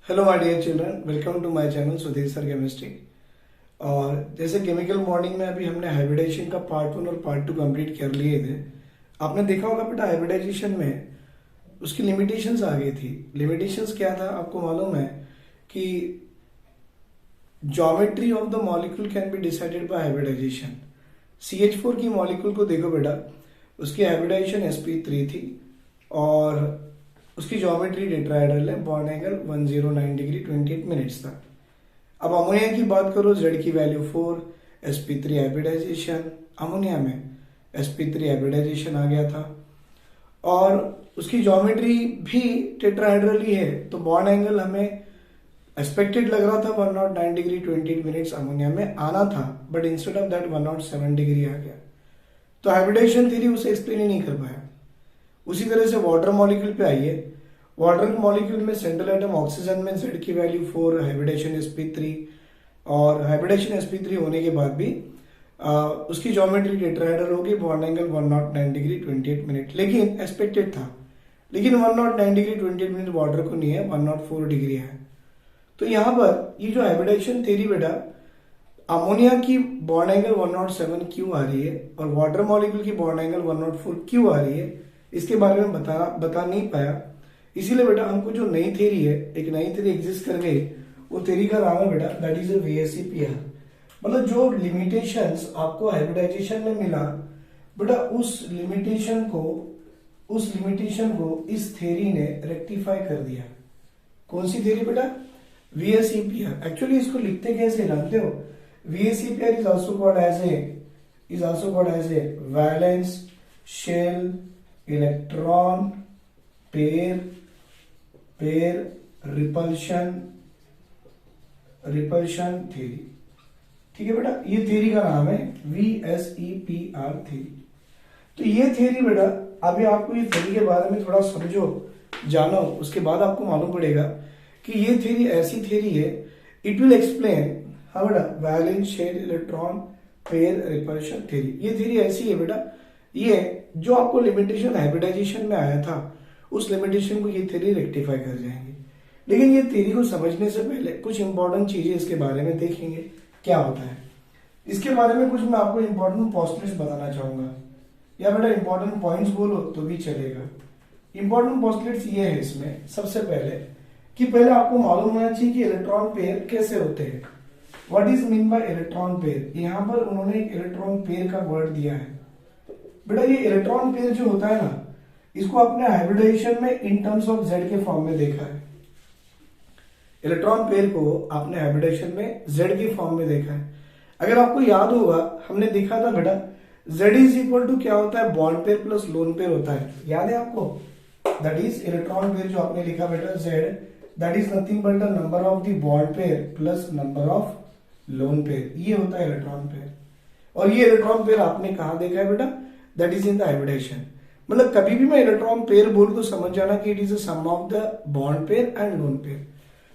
Hello my dear children, welcome to my channel Sudhir sir chemistry. और जैसे chemical morning में अभी हमने हाइब्रिडाइजेशन का पार्ट 1 और पार्ट 2 कंप्लीट कर लिए थे। आपने देखा होगा बेटा, हाइब्रिडाइजेशन में उसकी लिमिटेशंस आ गई थी। लिमिटेशंस क्या था आपको मालूम है कि geometry of the molecule can be decided by hybridization. CH4 की मॉलिक्यूल को देखो बेटा, उसकी हाइब्रिडाइजेशन sp3 थी और उसकी ज्योमेट्री टेट्राहेड्रल है, बॉन्ड एंगल 109 डिग्री 28 मिनट्स था। अब अमोनिया की बात करो, Z की वैल्यू 4, sp3 हाइब्रिडाइजेशन, अमोनिया में sp3 हाइब्रिडाइजेशन आ गया था और उसकी ज्योमेट्री भी टेट्राहेड्रल ही है, तो बॉन्ड एंगल हमें एक्सपेक्टेड लग रहा था 109 डिग्री 28 मिनट्स अमोनिया में आना था, but instead of that 107 degree आ गया। तो हाइब्रिडाइजेशन थ्योरी उसे एक्सप्लेन ही नहीं कर पाया। उसी तरह से वाटर मॉलिक्यूल पे आइए। वाटर मॉलिक्यूल में सेंट्रल एटम ऑक्सीजन में Z की वैल्यू 4, हाइब्रिडेशन sp3 और हाइब्रिडेशन sp3 होने के बाद भी उसकी ज्योमेट्री टेट्राहेड्रल होगी, बॉन्ड एंगल 109 डिग्री 28 मिनट, लेकिन एक्सपेक्टेड था। लेकिन 109 डिग्री 28 मिनट वाटर को नहीं है, 104 डिग्री है। तो यहाँ पर ये जो हाइब्रिडेशन थ्योरी बेटा, अमोनिया की बॉन्ड एंगल 107 क्यों आ रही है और वाटर मॉलिक्यूल की बॉन्ड एंगल 104 क्यों आ रही है, इसके बारे में बता नहीं पाया। इसीलिए बेटा हमको जो नई थ्योरी है, एक नई थ्योरी एग्जिस्ट कर गई, वो थ्योरी का नाम है बेटा दैट इज VSEPR। मतलब जो लिमिटेशंस आपको हाइब्रिडाइजेशन में मिला बेटा, उस लिमिटेशन को इस थ्योरी ने रेक्टिफाई कर दिया। कौन सी थ्योरी बेटा? VSEPR। एक्चुअली इसको लिखते कैसे जानते हो? VSEPR is also called as a valence shell electron pair repulsion theory. ठीक है बेटा, ये थ्योरी का नाम है VSEPR थ्योरी। तो ये थ्योरी बेटा, अभी आपको ये थ्योरी के बारे में थोड़ा समझो, जानो, उसके बाद आपको मालूम पड़ेगा कि ये थ्योरी ऐसी थ्योरी है, इट विल एक्सप्लेन। हाँ बेटा, valence shell electron pair repulsion theory, ये थ्योरी ऐसी है बेटा, ये जो आपको लिमिटेशन हाइब्रिडाइजेशन में आया था, उस लिमिटेशन को ये थ्योरी रेक्टिफाई कर जाएंगे। लेकिन ये थ्योरी को समझने से पहले कुछ इंपॉर्टेंट चीजें इसके बारे में देखेंगे क्या होता है। इसके बारे में कुछ मैं आपको इंपॉर्टेंट पोस्टलेट्स बताना चाहूंगा, या बेटा इंपॉर्टेंट पॉइंट्स बोलो तो भी चलेगा। इंपॉर्टेंट पोस्टलेट्स ये है इसमें, सबसे पहले कि पहले आपको मालूम होना चाहिए कि इलेक्ट्रॉन पेयर कैसे होते हैं। What is mean by electron pair? यहाँ पर उन्होंने एक इलेक्ट्रॉन पेयर का वर्ड दिया है बेटा। ये इलेक्ट्रॉन पेयर जो होता है ना, इसको आपने हाइब्रिडाइजेशन में इन टर्म्स ऑफ Z के फॉर्म में देखा है। इलेक्ट्रॉन पेयर को आपने हाइब्रिडाइजेशन में Z के फॉर्म में देखा है। अगर आपको याद होगा, हमने देखा था बेटा Z इज इक्वल टू क्या होता है? Bond pair plus lone pair होता है, याद है आपको? दैट इज इलेक्ट्रॉन पेयर जो आपने लिखा बेटा Z, that is nothing but the number of the bond pair plus number of lone pair, ये होता है इलेक्ट्रॉन पेयर। और ये इलेक्ट्रॉन पेयर आपने कहा देखा है बेटा? That is in the hybridization. मतलब कभी भी मैं इलेक्ट्रॉन पेयर बोल तो समझ जाना कि it is a sum of the bond pair and lone pair.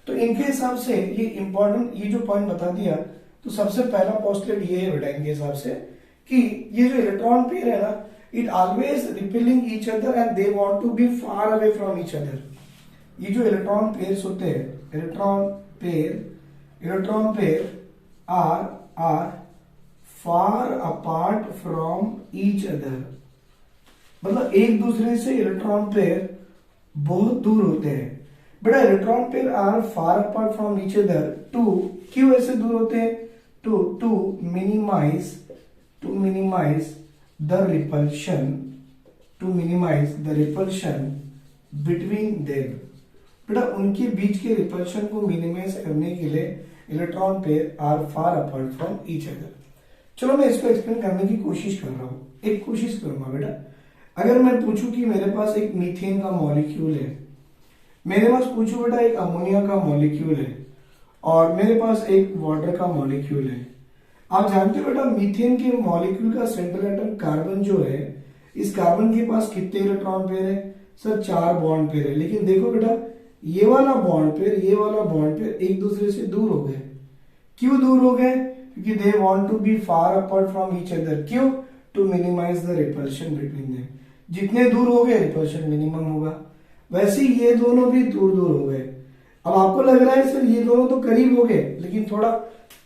तो इनके हिसाब से ये इंपॉर्टेंट, ये जो पॉइंट बता दिया, तो सबसे पहला पोस्टलेट ये है बेटा इनके हिसाब से कि ये जो इलेक्ट्रॉन पेयर है ना, it always repelling each other and they want to be far away from each other. ये जो इलेक्ट्रॉन पेयर्स होते हैं, electron pair are far apart from each other. मतलब एक दूसरे से इलेक्ट्रॉन पेयर बहुत दूर होते हैं बेटा। Electron pair are far apart from each other too, क्यों ऐसे दूर होते हैं? To minimise the repulsion between them. बेटा उनके बीच के रिपल्शन को मिनिमाइज करने के लिए electron pair are far apart from each other. चलो मैं इसको एक्सप्लेन करने की कोशिश कर रहा हूं, एक कोशिश करूंगा बेटा। अगर मैं पूछूं कि मेरे पास एक मीथेन का मॉलिक्यूल है, मेरे पास पूछूं बेटा एक अमोनिया का मॉलिक्यूल है, और मेरे पास एक वाटर का मॉलिक्यूल है। आप जानते हो बेटा मीथेन के मॉलिक्यूल का सेंट्रल एटम कार्बन जो है, इस कार्बन के पास कितने इलेक्ट्रॉन पेयर है? सर 4 बॉन्ड पेयर है। लेकिन देखो बेटा, ये वाला बॉन्ड पेयर एक दूसरे से दूर हो गए। क्यों दूर हो गए? क्योंकि they want to be far apart from each other. क्यों? To minimise the repulsion between them. जितने दूर हो गए रिपल्शन मिनिमम होगा। वैसे ये दोनों भी दूर दूर हो गए। अब आपको लग रहा है सर ये दोनों तो करीब हो गए, लेकिन थोड़ा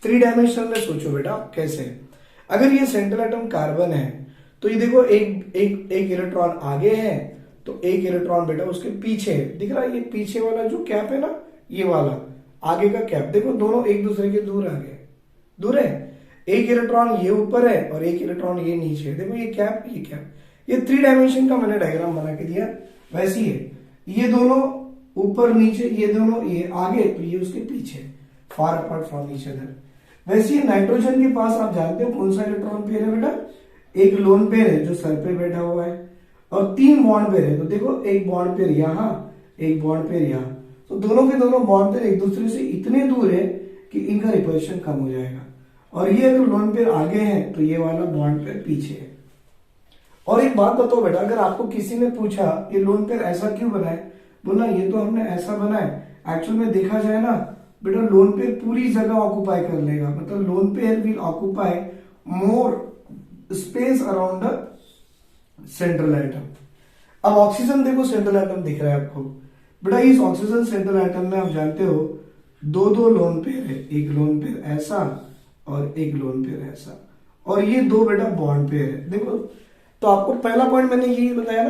3 डायमेंशनल में सोचो बेटा कैसे। अगर ये सेंट्रल एटम कार्बन है तो ये देखो एक इलेक्ट्रॉन आगे है तो एक इलेक्ट्रॉन बेटा उसके पीछे है। दिख रहा है ये पीछे वाला जो कैप है ना, ये वाला आगे का कैप, देखो दोनों एक दूसरे के दूर आ गए, दूर है। एक इलेक्ट्रॉन ये ऊपर है और एक इलेक्ट्रॉन ये नीचे है। देखो ये कैप, ये कैप, ये 3 डायमेंशन का मैंने डायग्राम बना के दिया, वैसी है। ये दोनों ऊपर नीचे, ये दोनों ये आगे तो ये उसके पीछे, फार अपार्ट फ्रॉम ईच अदर। वैसे ही नाइट्रोजन के पास आप जानते हो कौन सा इलेक्ट्रॉन पेयर है बेटा, एक लोन पेयर है जो सर पे बैठा हुआ है, और 3 बॉन्ड पेयर है। तो देखो एक बॉन्ड पेयर यहाँ, एक बॉन्ड पेयर यहाँ, तो दोनों के दोनों बॉन्ड पेयर एक दूसरे से इतने दूर है कि इनका रिपल्शन कम हो जाएगा। और ये अगर लोन पेयर आगे है तो ये वाला बॉन्ड पेयर पीछे है। और एक बात बताओ बेटा, अगर आपको किसी ने पूछा ये लोन पेयर ऐसा क्यों बना है, बोला ये तो हमने ऐसा बना है। एक्चुअल में देखा जाए ना बेटा, लोन पेयर पूरी जगह ऑक्यूपाई कर लेगा, मतलब lone pair will occupy more space around the central atom. अब ऑक्सीजन देखो, सेंट्रल एटम दिख रहा है आपको बेटा, इस ऑक्सीजन सेंट्रल एटम में आप जानते हो 2 लोन पेयर है, एक लोन पेयर ऐसा और एक लोन पेयर ऐसा, और ये 2 बेटा बॉन्ड पेयर है। देखो तो आपको पहला पॉइंट मैंने यही बताया ना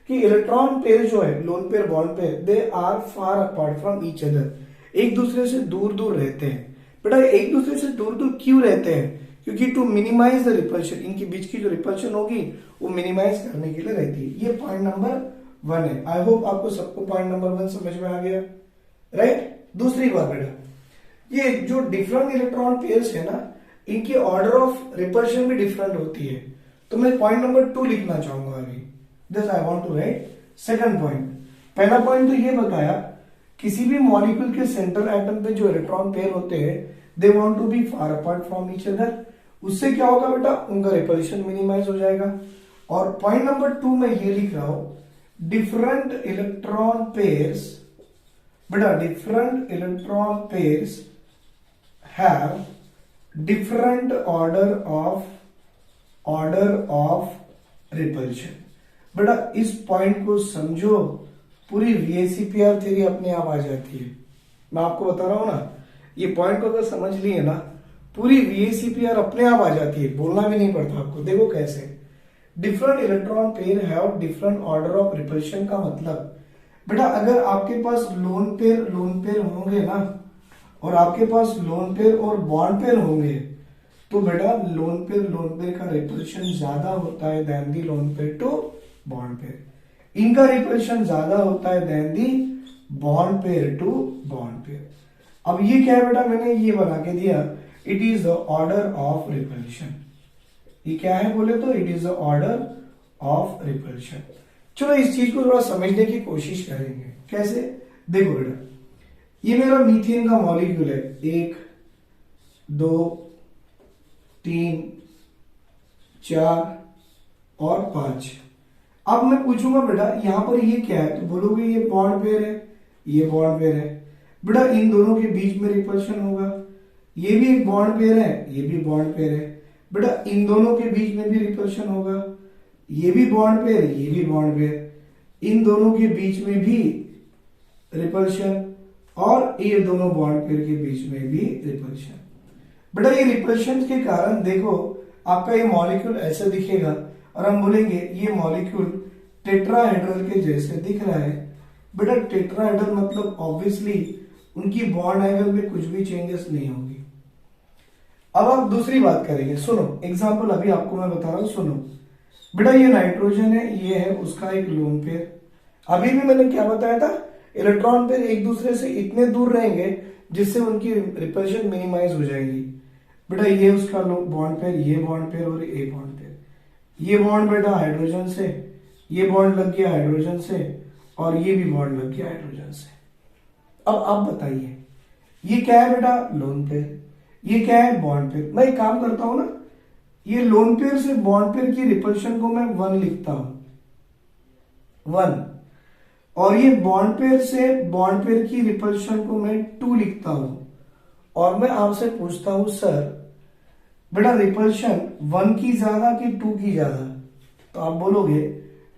कि इलेक्ट्रॉन पेयर जो है, lone pair bond pair, they are far apart from each other, एक दूसरे से दूर दूर रहते हैं। बेटा एक दूसरे से दूर दूर क्यों रहते हैं, क्योंकि टू मिनिमाइज द रिपल्शन, इनके बीच की जो रिपल्शन होगी वो मिनिमाइज करने के लिए रहती है। ये पॉइंट नंबर 1 है। आई होप आपको सबको पॉइंट नंबर 1 समझ में आ गया, राइट। दूसरी बात बेटा, ये जो डिफरेंट इलेक्ट्रॉन पेयर्स है ना, इनकी ऑर्डर ऑफ रिपल्शन भी डिफरेंट होती है। तो मैं पॉइंट नंबर 2 लिखना चाहूंगा अभी, this I want to write second point. पहला पॉइंट तो ये बताया किसी भी मॉलिक्यूल के सेंट्रल एटम पे जो इलेक्ट्रॉन पेयर होते हैं they want to be far apart from each other, उससे क्या होगा बेटा, उनका रिपल्शन मिनिमाइज हो जाएगा। और पॉइंट नंबर 2 में ये लिख रहा हूं, डिफरेंट इलेक्ट्रॉन पेयर्स, बेटा different electron pairs have different order of repulsion. बेटा इस पॉइंट को समझो, पूरी वीएसीपीआर थ्योरी अपने आप आ जाती है। मैं आपको बता रहा हूं ना, ये पॉइंट को अगर समझ लिए ना, पूरी वीएसीपीआर अपने आप आ जाती है, बोलना भी नहीं पड़ता आपको। देखो कैसे, different electron pair have different order of repulsion का मतलब बेटा, अगर आपके पास लोन पेयर होंगे ना, और आपके पास लोन पेयर और बॉन्ड पेयर होंगे, तो बेटा लोन पेयर का रिपल्शन ज्यादा होता है then the lone pair to bond pair, इनका रिपल्शन ज्यादा होता है then the bond pair to bond pair. अब ये क्या है बेटा, मैंने ये बना के दिया, it is the order of repulsion. ये क्या है बोले तो, it is the order of repulsion. चलो इस चीज को थोड़ा समझने की कोशिश करेंगे, कैसे। देखो बेटा, ये मेरा मीथेन का मॉलिक्यूल है, 1 2 3 4 और 5। अब मैं पूछूंगा बेटा यहां पर ये क्या है, तो बोलोगे ये बॉन्ड पेयर है, ये बॉन्ड पेयर है। बेटा इन दोनों के बीच में रिपल्शन होगा, ये भी एक बॉन्ड पेयर है, ये भी बॉन्ड पेयर है। बेटा इन दोनों के बीच में भी रिपल्शन होगा, ये भी बॉन्ड पेयर, ये भी बॉन्ड पेयर, इन दोनों के बीच में भी रिपल्शन, और ये दोनों बॉन्ड पेयर के बीच में भी रिपल्शन। बेटा ये रिपल्शन के कारण देखो आपका ये मॉलिक्यूल ऐसा दिखेगा, और हम बोलेंगे ये मॉलिक्यूल टेट्राहेड्रल के जैसे दिख रहा है। बेटा टेट्राहेड्रल मतलब ऑब्वियसली उनकी बॉन्ड एंगल में कुछ भी चेंजेस नहीं होगी। अब आप दूसरी बात करेंगे, सुनो एग्जांपल अभी आपको मैं बता रहा हूं, सुनो बेटा ये नाइट्रोजन है, ये है उसका एक लोन पेयर। अभी भी मैंने क्या बताया था, इलेक्ट्रॉन पेयर एक दूसरे से इतने दूर रहेंगे जिससे उनकी रिपल्शन मिनिमाइज हो जाएगी। बेटा ये उसका बॉन्ड पेयर, ये बॉन्ड पेयर और ये बॉन्ड पेयर, ये बॉन्ड बेटा हाइड्रोजन से, ये बॉन्ड लग गया हाइड्रोजन से, और ये भी बॉन्ड लग गया हाइड्रोजन से। अब आप बताइए ये क्या है बेटा, लोन पेयर, ये क्या है बॉन्ड पेयर। मैं एक काम करता हूं ना, ये लोन पेयर से बॉन्ड पेयर की रिपल्शन को मैं 1 लिखता हूं, 1, और ये बॉन्ड पेयर से बॉन्ड पेयर की रिपल्शन को मैं 2 लिखता हूं। और मैं आपसे पूछता हूं सर बेटा रिपल्शन 1 की ज्यादा कि 2 की ज्यादा, तो आप बोलोगे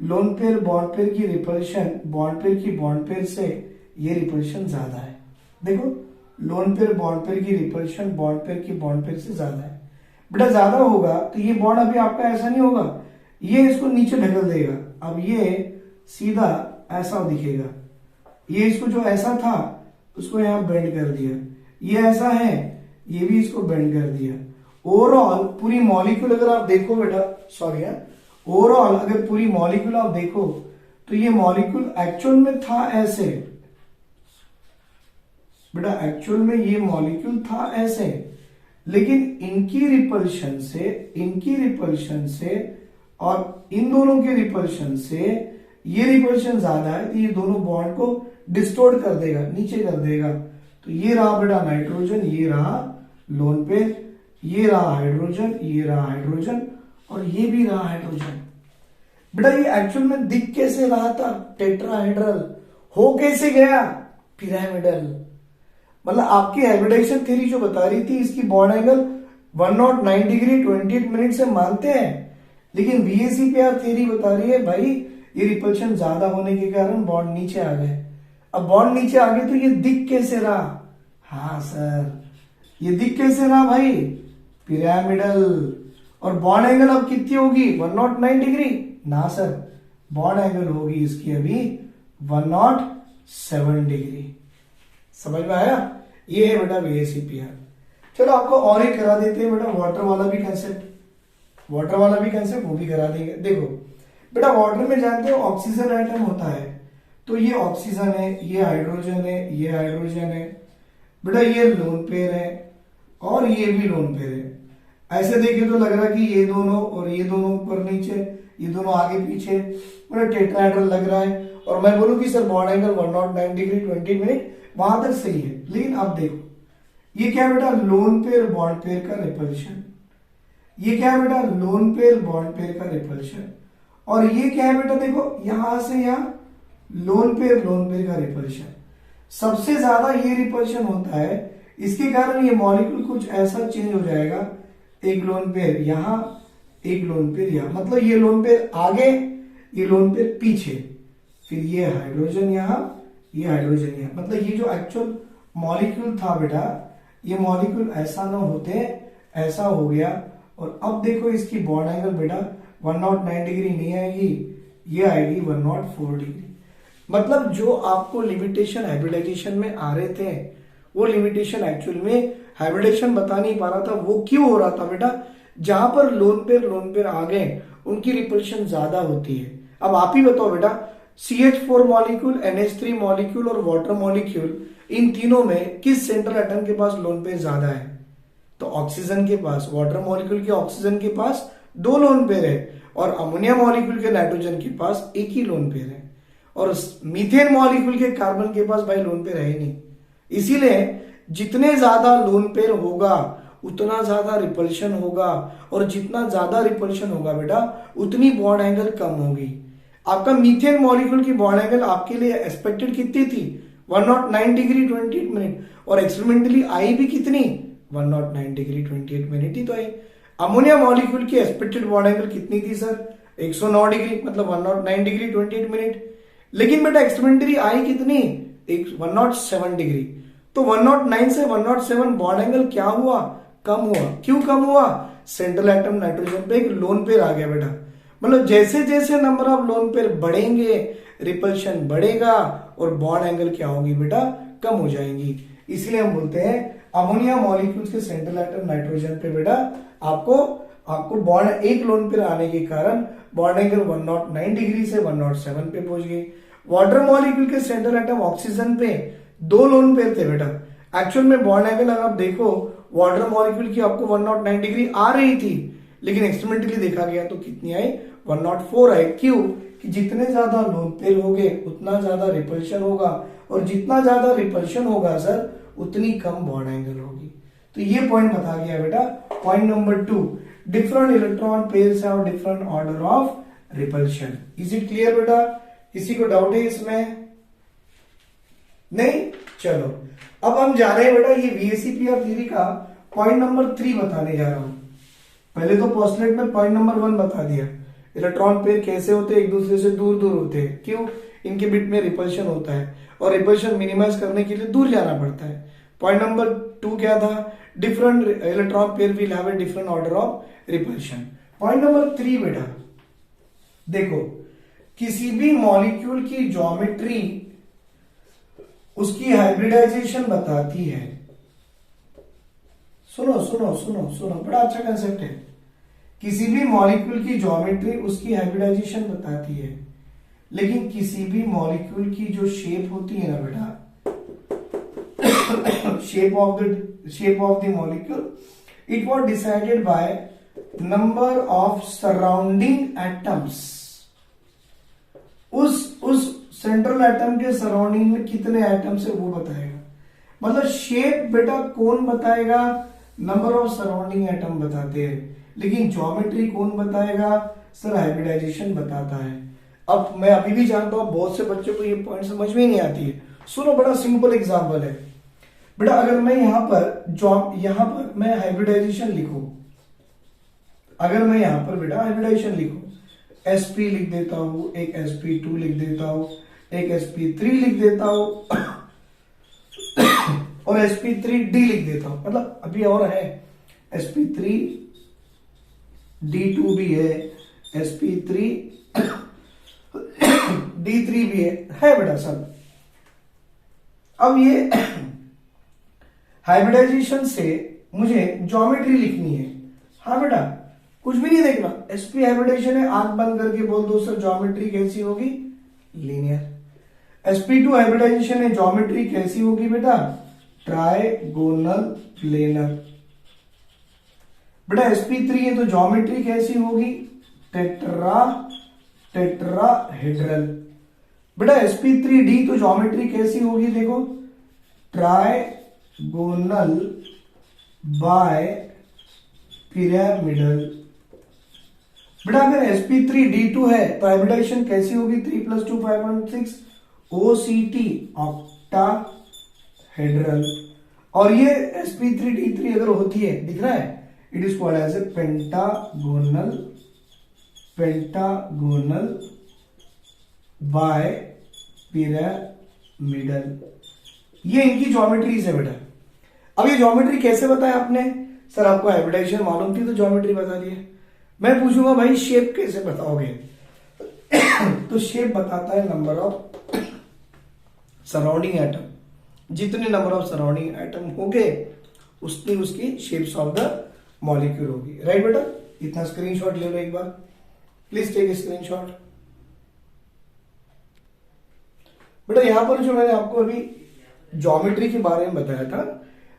लोन पेयर बॉन्ड पेयर की रिपल्शन बॉन्ड पेयर की बॉन्ड पेयर से ये रिपल्शन ज्यादा है। देखो लोन पेयर बॉन्ड पेयर की रिपल्शन बॉन्ड पेयर की बॉन्ड पेयर से ज्यादा है। बेटा ज्यादा होगा तो ये बॉन्ड अभी आपका ऐसा नहीं होगा, ये इसको नीचे ढकेल देगा। अब ये सीधा ऐसा दिखेगा, ये इसको जो ऐसा था उसको यहां बेंड कर दिया, ये ऐसा है ये भी इसको बेंड कर दिया। ओवरऑल पूरी मॉलिक्यूल अगर आप देखो बेटा, सॉरी ओवरऑल अगर पूरी मॉलिक्यूल आप देखो तो ये मॉलिक्यूल एक्चुअल में था ऐसे, बेटा एक्चुअल में ये मॉलिक्यूल था ऐसे, लेकिन इनकी रिपल्शन से और इन दोनों के रिपल्शन से ये रिपल्शन ज्यादा है तो ये दोनों बॉन्ड को डिस्टोर्ट कर देगा, नीचे कर देगा। तो ये रहा बेटा नाइट्रोजन, ये रहा लोन पेयर, ये रहा हाइड्रोजन, ये रहा हाइड्रोजन और ये भी रहा हाइड्रोजन। बेटा ये एक्चुअल में दिख कैसे रहा था टेट्राहेड्रल, हो कैसे गया पिरामिडल। मतलब आपकी हाइब्रिडाइजेशन थ्योरी जो बता रही थी इसकी बॉन्ड एंगल 109 डिग्री 28 मिनट से मानते हैं, लेकिन VSEPR थ्योरी बता रही है भाई ये रिपल्शन ज्यादा होने के कारण बॉन्ड नीचे आ गए। अब बॉन्ड नीचे आ गए तो ये दिख कैसे रहा, हाँ सर ये दिख कैसे रहा भाई पिरामिडल। और बॉन्ड एंगल अब कितनी होगी 109 डिग्री, ना सर बॉन्ड एंगल होगी इसकी अभी 107 डिग्री। समझ में आया, ये है बेटा VSEPR। चलो आपको और एक करा देते हैं बेटा वाटर वाला भी कंसेप्ट, वो भी करा देंगे। देखो बेटा वाटर में जानते हो ऑक्सीजन एटम होता है, तो ये ऑक्सीजन है, ये हाइड्रोजन है, ये हाइड्रोजन है, बेटा ये लोन पेयर है और ये भी लोन पेयर है। ऐसे देखे तो लग रहा है कि ये दोनों और ये दोनों ऊपर नीचे, ये दोनों आगे पीछे, मतलब टेट्राहेड्रल लग रहा है। और मैं बोलूं कि sir bond angle 109 degree 20 minute, वहां तक सही है। लेकिन अब देखो ये क्या बेटा लोन पेयर बॉन्ड पेयर का रिपल्शन, ये क्या है बेटा लोन पेयर बॉन्ड पेयर का रिपल्शन, और ये क्या है बेटा देखो यहां से यहां लोन पेयर का रिपल्शन। सबसे ज्यादा ये रिपल्शन होता है, इसके कारण ये मॉलिक्यूल कुछ ऐसा चेंज हो जाएगा, एक लोन पेयर यहां, एक लोन पेयर यहां, मतलब ये लोन पेयर आगे, ये लोन पेयर पीछे, फिर ये हाइड्रोजन यहां, ये हाइड्रोजन यहां। मतलब ये जो एक्चुअल मॉलिक्यूल था बेटा, ये मॉलिक्यूल ऐसा ना होते ऐसा हो गया। और अब देखो इसकी बॉन्ड एंगल बेटा 109 डिग्री नहीं आएगी, ये आएगी 104 डिग्री। मतलब जो आपको लिमिटेशन हाइब्रिडाइजेशन में आ रहे थे, वो लिमिटेशन एक्चुअल में हाइब्रिडाइजेशन बता नहीं पा रहा था। वो क्यों हो रहा था बेटा, जहां पर लोन पेयर आ गए उनकी रिपल्शन ज्यादा होती है। अब आप ही बताओ बेटा CH4 मॉलिक्यूल, NH3 मॉलिक्यूल और वाटर मॉलिक्यूल, इन तीनों में किस सेंट्रल एटम के पास लोन पेयर ज्यादा है? तो ऑक्सीजन के पास, वाटर मॉलिक्यूल के ऑक्सीजन के पास 2 लोन पेयर है, और अमोनिया मॉलिक्यूल के नाइट्रोजन के पास एक ही लोन पेयर है, और मीथेन मॉलिक्यूल के कार्बन के पास भाई लोन पेयर है ही नहीं। इसीलिए जितने ज्यादा लोन पेयर होगा उतना ज्यादा रिपल्शन होगा, और जितना ज्यादा रिपल्शन होगा बेटा उतनी बॉन्ड एंगल कम होगी। आपका मीथेन मॉलिक्यूल की बॉन्ड एंगल आपके लिए एक्सपेक्टेड कितनी थी 109 डिग्री 28 मिनट, और एक्सपेरिमेंटली आई भी कितनी 109 डिग्री 28 मिनट ही तो आई। अमोनिया मॉलिक्यूल की एक्सपेक्टेड बॉन्ड एंगल कितनी थी सर 109 डिग्री, मतलब 109 डिग्री 28 मिनट, लेकिन बेटा एक्सपेरिमेंटली आई कितनी 107 डिग्री। तो 109 से 107 बॉन्ड एंगल क्या हुआ, कम हुआ। क्यों कम हुआ? सेंट्रल एटम नाइट्रोजन पे एक लोन पेयर आ गया बेटा। मतलब जैसे जैसे नंबर ऑफ लोन पेयर बढ़ेंगे रिपल्शन बढ़ेगा, और बॉन्ड एंगल क्या होगी बेटा कम हो जाएंगी। इसलिए हम बोलते हैं अमोनिया मॉलिक्यूल्स के सेंट्रल एटम नाइट्रोजन पे बेटा आपको बॉन्ड एक लोन पेयर आने के कारण बॉन्ड एंगल 109 डिग्री से 107 पे पहुंच गई। वाटर मॉलिक्यूल के सेंट्रल एटम ऑक्सीजन पे 2 लोन पेयर थे बेटा। एक्चुअल में बॉन्ड एंगल अगर आप देखो वाटर मॉलिक्यूल की आपको 109 डिग्री आ रही थी, लेकिन एक्सपेरिमेंटली देखा गया तो कितनी आई 104 आई। क्यों? कि जितने ज्यादा लोन पेयर होंगे उतना ज्यादा रिपल्शन होगा, और जितना ज्यादा रिपल्शन होगा सर उतनी कम बॉन्ड एंगल होगी। तो ये पॉइंट बता गया बेटा। Point number 2, different electron pairs have different order of repulsion. Is it clear बेटा? किसी को डाउट है इसमें? नहीं? चलो अब हम जा रहे हैं बेटा ये VSEPR थ्योरी का पॉइंट नंबर 3 बताने जा रहा हूं। पहले तो पोस्टलेट में पॉइंट नंबर 1 बता दिया, इलेक्ट्रॉन पेयर कैसे होते हैं, एक दूसरे से दूर दूर होते हैं। क्यों? इनके बीच में रिपल्शन होता है। और रिपल्शन मिनिमाइज करने के लिए दूर जाना पड़ता है। पॉइंट नंबर 2 क्या था, different electron pair will have a different order of repulsion. Point number 3 बेटा देखो, किसी भी मॉलिक्यूल की ज्योमेट्री उसकी हाइब्रिडाइजेशन बताती है। सुनो सुनो सुनो सुनो, बड़ा अच्छा कंसेप्ट है। किसी भी मॉलिक्यूल की ज्योमेट्री उसकी हाइब्रिडाइजेशन बताती है, लेकिन किसी भी मॉलिक्यूल की जो शेप होती है ना बेटा, shape of the molecule, it was decided by number of surrounding atoms. उस सेंट्रल एटम के सराउंडिंग में कितने एटम्स है वो बताएगा। मतलब शेप बेटा कौन बताएगा, नंबर ऑफ सराउंडिंग एटम बताते हैं, लेकिन ज्योमेट्री कौन बताएगा, सर हाइब्रिडाइजेशन बताता है। अब मैं अभी भी जानता हूं बहुत से बच्चों को ये पॉइंट समझ में नहीं आती है। सुनो, बड़ा सिंपल एग्जांपल है बेटा। अगर मैं यहां पर मैं हाइब्रिडाइजेशन लिखूं, अगर मैं यहां पर बेटा हाइब्रिडाइजेशन लिखूं, sp लिख देता हूं, एक sp2 लिख देता हूं, एक sp3 लिख देता हूं और sp3d लिख देता हूं। मतलब अभी और है, sp3 d2 भी है, sp3 d3 भी है बेटा सब। अब ये हाइब्रिडाइजेशन से मुझे ज्योमेट्री लिखनी है। हाँ बेटा, कुछ भी नहीं देखना, sp हाइब्रिडाइजेशन है, आंख बंद करके बोल दो सर ज्योमेट्री कैसी होगी, लीनियर। sp2 हाइब्रिडाइजेशन है, ज्योमेट्री कैसी होगी बेटा, ट्राइगोनल प्लेनर। बेटा sp3 है तो ज्योमेट्री कैसी होगी, टेट्राहेड्रल। बेटा sp3d तो ज्योमेट्री कैसी होगी, देखो ट्राइगोनल बाय पिरामिडल। बेटा अगर sp3d2 है तो हाइब्रिडाइजेशन कैसी होगी, 3 + 2 5.6 OCT ऑक्टाहेड्रल। और ये sp3d3 अगर होती है, दिख रहा है, it is called as a pentagonal bipyramidal. ये इनकी ज्योमेट्रीज है बेटा। अब ये ज्योमेट्री कैसे बताया आपने, सर आपको हाइब्रिडाइजेशन मालूम थी तो ज्योमेट्री बता दी है। मैं पूछूंगा भाई शेप कैसे बताओगे तो शेप बताता है नंबर ऑफ सराउंडिंग एटम। जितने नंबर ऑफ सराउंडिंग एटम होंगे उतनी उसकी शेप्स ऑफ द मॉलिक्यूल होगी। राइट बेटा, इतना स्क्रीनशॉट ले लो एक बार, प्लीज टेक स्क्रीनशॉट। बेटा यहां पर जो मैंने आपको अभी ज्योमेट्री के बारे में बताया था,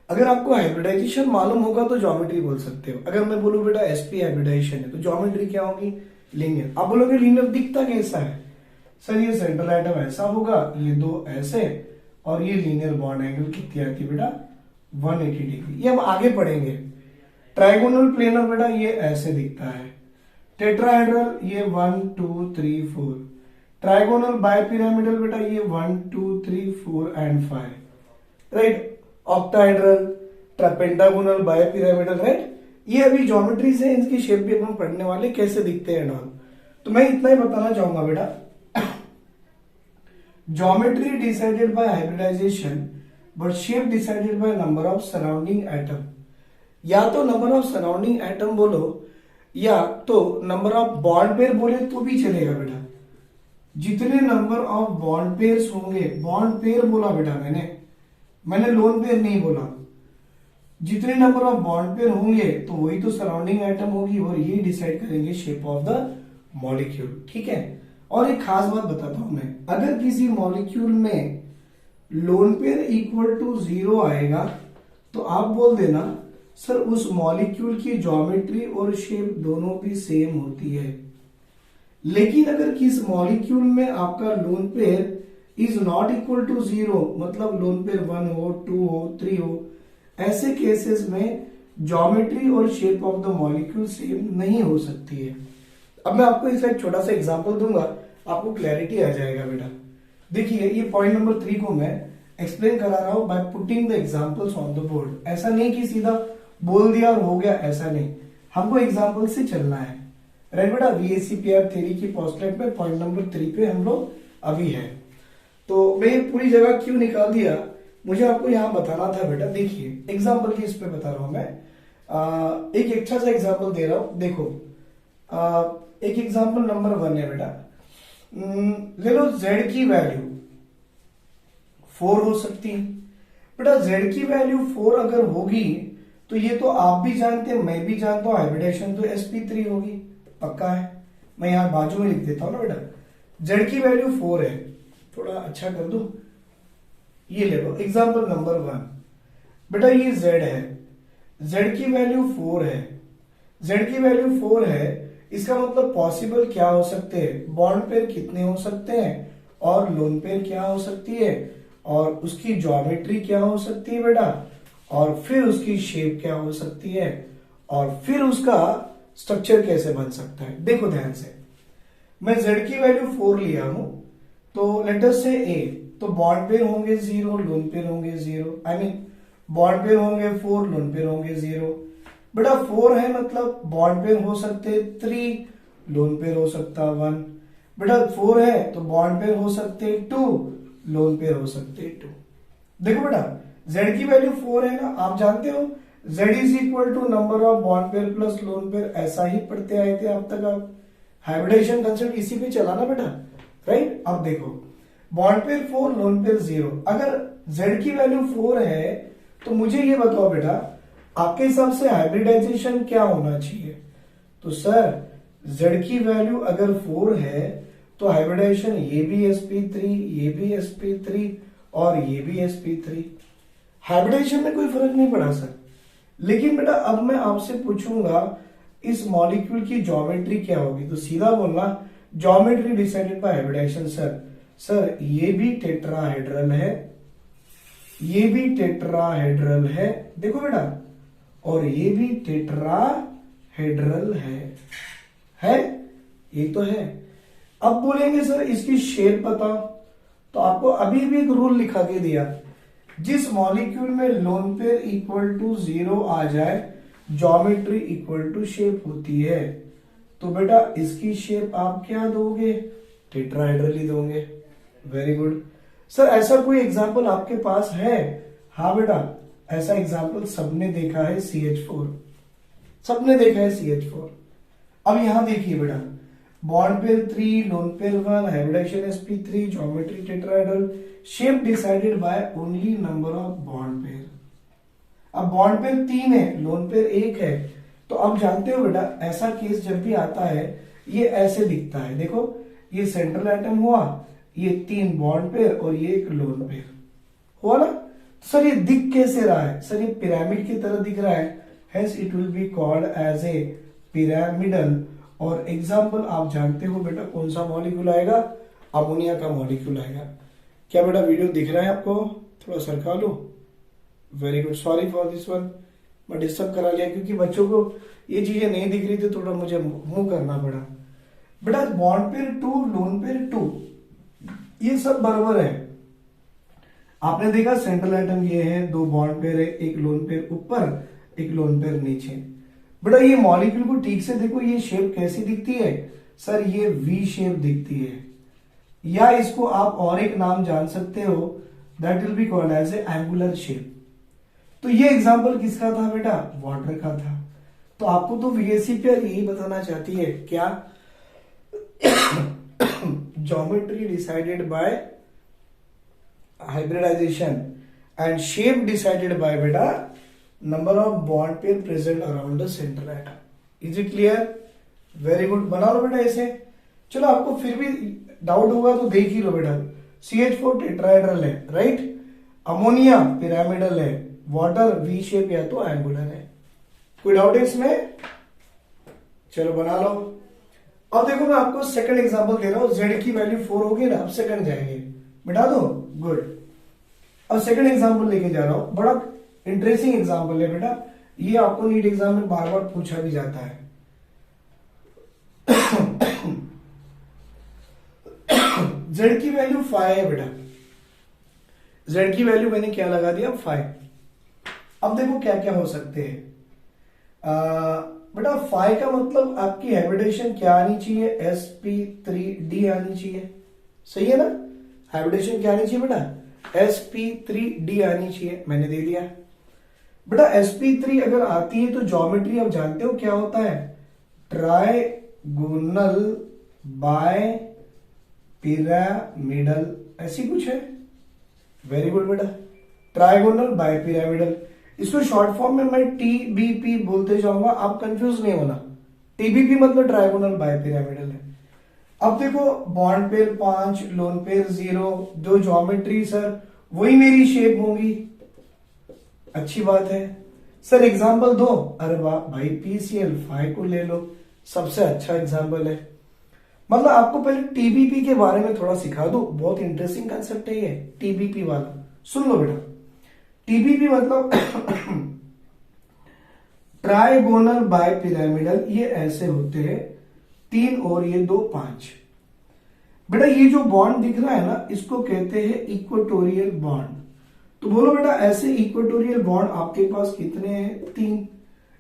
अगर आपको हाइब्रिडाइजेशन मालूम होगा तो ज्योमेट्री बोल सकते हो। अगर मैं बोलूं बेटा sp हाइब्रिडाइजेशन है तो ज्योमेट्री क्या होगी, लीनियर। आप बोलोगे लीनियर दिखता कैसा है, सर ये सेंट्रल एटम ऐसा होगा, ये दो ऐसे, और ये लीनियर बॉन्ड एंगल कितनी आती है बेटा, 180 डिग्री। ये हम आगे पढ़ेंगे। ट्राइगोनल प्लेनर बेटा ये ऐसे दिखता है। टेट्राहेड्रल ये 1 2 3 4। ट्राइगोनल बायपिरामिडल बेटा ये 1 2 3 4 and 5। Right, octahedral, pentagonal, bipyramidal. Right, ये अभी ज्योमेट्री से इनकी शेप भी अपन पढ़ने वाले, कैसे दिखते हैं नॉन। तो मैं इतना ही बताना चाहूंगा बेटा, geometry decided by hybridization but shape decided by number of surrounding atom. या तो नंबर ऑफ सराउंडिंग एटम बोलो या तो नंबर ऑफ बॉन्ड पेयर बोले तो भी चलेगा बेटा। जितने नंबर ऑफ बॉन्ड पेयर्स होंगे, बॉन्ड पेयर बोला बेटा मैंने लोन पेयर नहीं बोला। जितने नंबर ऑफ बॉन्ड पेयर होंगे तो वही तो सराउंडिंग एटम होगी और ये डिसाइड करेंगे शेप ऑफ द मॉलिक्यूल। ठीक है, और एक खास बात बताता हूं मैं, अगर किसी मॉलिक्यूल में लोन पेयर इक्वल टू 0 आएगा तो आप बोल देना सर उस मॉलिक्यूल की ज्योमेट्री और शेप दोनों भी सेम होती है। लेकिन अगर किस मॉलिक्यूल में आपका lone pair is not equal to 0, मतलब लोन पेयर 1 हो 2 हो 3 हो, ऐसे केसेस में ज्योमेट्री और shape of the molecule same नहीं हो सकती है। अब मैं आपको इसका एक छोटा सा एग्जांपल दूंगा, आपको क्लैरिटी आ जाएगा बेटा। देखिए ये पॉइंट नंबर 3 को मैं एक्सप्लेन करा रहा हूं by putting the examples on the board. ऐसा नहीं कि सीधा बोल दिया और हो गया, ऐसा नहीं, हमको एग्जांपल से चलना है। राइट बेटा, VSEPR थ्योरी की पोस्टलेट में पॉइंट नंबर 3 पे हम लोग अभी है। तो मैं ये पूरी जगह क्यों निकाल दिया, मुझे आपको यहाँ बताना था बेटा। देखिए एग्जाम्पल की इस पे बता रहा हूं मैं। एक अच्छा सा एग्जाम्पल दे रहा हूं, देखो। एक एग्जाम्पल नंबर 1 है बेटा। ले लो z की वैल्यू 4 हो सकती है बेटा। z की वैल्यू 4 अगर होगी तो ये तो आप भी जानते हैं, मैं भी जानता हूं, हाइब्रिडेशन तो sp3 होगी, पक्का है। मैं यहां बाजू में लिख देता हूं ना बेटा, z की वैल्यू 4 है। थोड़ा अच्छा कर दो, ये ले लो एग्जाम्पल नंबर 1 बेटा। ये z है, z की वैल्यू 4 है, z की वैल्यू 4 है। इसका मतलब पॉसिबल क्या हो सकते हैं, बॉन्ड पेयर कितने हो सकते हैं और लोन पेयर क्या हो सकती है, और उसकी ज्योमेट्री क्या हो सकती है बेटा, और फिर उसकी शेप क्या हो सकती है, और फिर उसका स्ट्रक्चर कैसे बन सकता है। देखो ध्यान से, मैं z की वैल्यू 4 लिया हूं, तो लेट अस से a, तो बॉन्ड पेयर होंगे 0, लोन पेयर होंगे 0, आई मीन बॉन्ड पेयर होंगे 4, लोन पेयर होंगे 0। बेटा 4 है मतलब बॉन्ड पेयर हो सकते 3, लोन पेयर हो सकता 1। बेटा 4 है तो बॉन्ड पेयर हो सकते 2, लोन पेयर हो सकते 2। देखो बेटा z की वैल्यू 4 है ना, आप जानते हो z is equal to number of bond pair plus lone pair, ऐसा ही पढ़ते आए थे अब तक आप। हाइब्रिडेशन कंसेप्ट इसी पे चला ना बेटा, राइट। अब देखो बॉन्ड पेयर 4, लोन पेयर 0। अगर z की वैल्यू 4 है तो मुझे ये बताओ बेटा, आपके हिसाब से हाइब्रिडाइजेशन क्या होना चाहिए। तो सर z की वैल्यू अगर 4 है तो हाइब्रिडाइजेशन ये भी sp3, ये भी sp3 और ये भी sp3। हाइब्रिडाइजेशन में कोई फर्क नहीं पड़ा सर। लेकिन बेटा अब मैं आपसे पूछूंगा इस मॉलिक्यूल की ज्योमेट्री क्या होगी, तो सीधा बोलना geometry decided by hybridization. Sir ये भी टेट्राहेड्रल है, ये भी टेट्राहेड्रल है, देखो बेटा, और ये भी टेट्राहेड्रल है, ये तो है। अब बोलेंगे सर इसकी शेप बताओ, तो आपको अभी भी एक रूल लिखा के दिया, जिस मॉलिक्यूल में लोन पेयर इक्वल टू 0 आ जाए ज्योमेट्री इक्वल टू शेप होती है। तो बेटा इसकी शेप आप क्या दोगे, टेट्राहेड्रल ही दोगे। Very good sir. ऐसा कोई एग्जाम्पल आपके पास है? हाँ बेटा, ऐसा एग्जाम्पल सबने देखा है, CH4, सबने देखा है CH4। अब यहां देखिए बेटा, bond pair 3, lone pair 1, hybridization sp3, geometry tetrahedral, shape decided by only number of bond pair. अब बॉन्ड पेयर 3 है, लोन पेयर 1 है, तो अब जानते हो बेटा ऐसा केस जब भी आता है ये ऐसे दिखता है। देखो ये सेंट्रल एटम हुआ, ये 3 बॉन्ड पेयर और ये एक लोन पेयर हुआ ना। सर ये दिख कैसे रहा है, सर ये पिरामिड की तरह दिख रहा है, hence it will be called as a pyramidal. और एग्जाम्पल आप जानते हो बेटा कौन सा मॉलिक्यूल आएगा, अमोनिया का मॉलिक्यूल आएगा। क्या बेटा वीडियो दिख रहा है आपको, थोड़ा सरका लो। Very good, sorry for this one, मैं डिस्टर्ब करा लिया क्योंकि बच्चों को ये चीजें नहीं दिख रही थी, थोड़ा मुझे मूव करना पड़ा। बेटा बॉन्ड पेयर 2, लोन पेयर 2, ये सब बराबर है। आपने देखा सेंट्रल एटम ये है, 2 बॉन्ड पेयर है, एक लोन पेयर ऊपर, एक लोन पेयर नीचे। बेटा ये मॉलिक्यूल को ठीक से देखो, ये शेप कैसी दिखती है, सर ये वी शेप दिखती है, या इसको आप और एक नाम जान सकते हो, that will be called as a angular shape. तो ये एग्जांपल किसका था बेटा, वाटर का था। तो आपको तो वीएससी पे यही बताना चाहती है क्या, geometry decided by hybridisation and shape decided by बेटा number of bond pair present around the central atom. Is it clear? Very good, बना लो बेटा ऐसे। चलो आपको फिर भी डाउट होगा तो देख ही लो बेटा, CH4 टेट्राहेड्रल है, राइट, अमोनिया पिरामिडल है, वाटर वी शेप या तो एंगुलर है। कोई डाउट है इसमें? चलो बना लो। अब देखो मैं आपको सेकंड एग्जांपल दे रहा हूं, z की वैल्यू 4 होगी ना, अब सेकंड जाएंगे, बिठा दो, गुड। अब सेकंड एग्जांपल लेके जा रहा हूं, बड़ा इंटरेस्टिंग एग्जांपल है बेटा, ये आपको नीट एग्जाम में बार बार पूछा भी जाता है। z की वैल्यू 5 है बेटा, z की वैल्यू मैंने क्या लगा दिया, 5। अब देखो क्या क्या हो सकते हैं बेटा, 5 का मतलब आपकी हाइब्रिडेशन क्या आनी चाहिए, sp3d आनी चाहिए, सही है ना। हाइब्रिडेशन क्या आनी चाहिए बेटा, sp3d आनी चाहिए, मैंने दे दिया बेटा। sp3 अगर आती है तो ज्योमेट्री आप जानते हो क्या होता है, ट्राइगोनल बाय पिरामिडल, ऐसी कुछ है। वेरी गुड बेटा, ट्राइगोनल बाय पिरामिडल। इसको शॉर्ट फॉर्म में मैं टीबीपी बोलते जाऊंगा, आप कंफ्यूज नहीं होना। टीबीपी मतलब ट्राइगोनल बाय पिरामिडल है। अब देखो बॉन्ड पेयर 5, लोन पेयर 0, जो ज्योमेट्री सर वही मेरी शेप होगी, अच्छी बात है। सर एग्जांपल दो, अरे वाह भाई PCl5 को ले लो, सबसे अच्छा एग्जांपल है। मतलब आपको पहले टीबीपी के बारे में थोड़ा सिखा दो, बहुत इंटरेस्टिंग कंसेप्ट है ये टीबीपी वाला, सुन लो बेटा। टीबीपी मतलब ट्राइगोनल बाय पिरामिडल, ये ऐसे होते हैं 3 और ये 2 5। बेटा ये जो बॉन्ड दिख रहा है ना, इसको कहते हैं इक्वेटोरियल बॉन्ड। तो बोलो बेटा ऐसे इक्वेटोरियल बॉन्ड आपके पास कितने हैं, 3।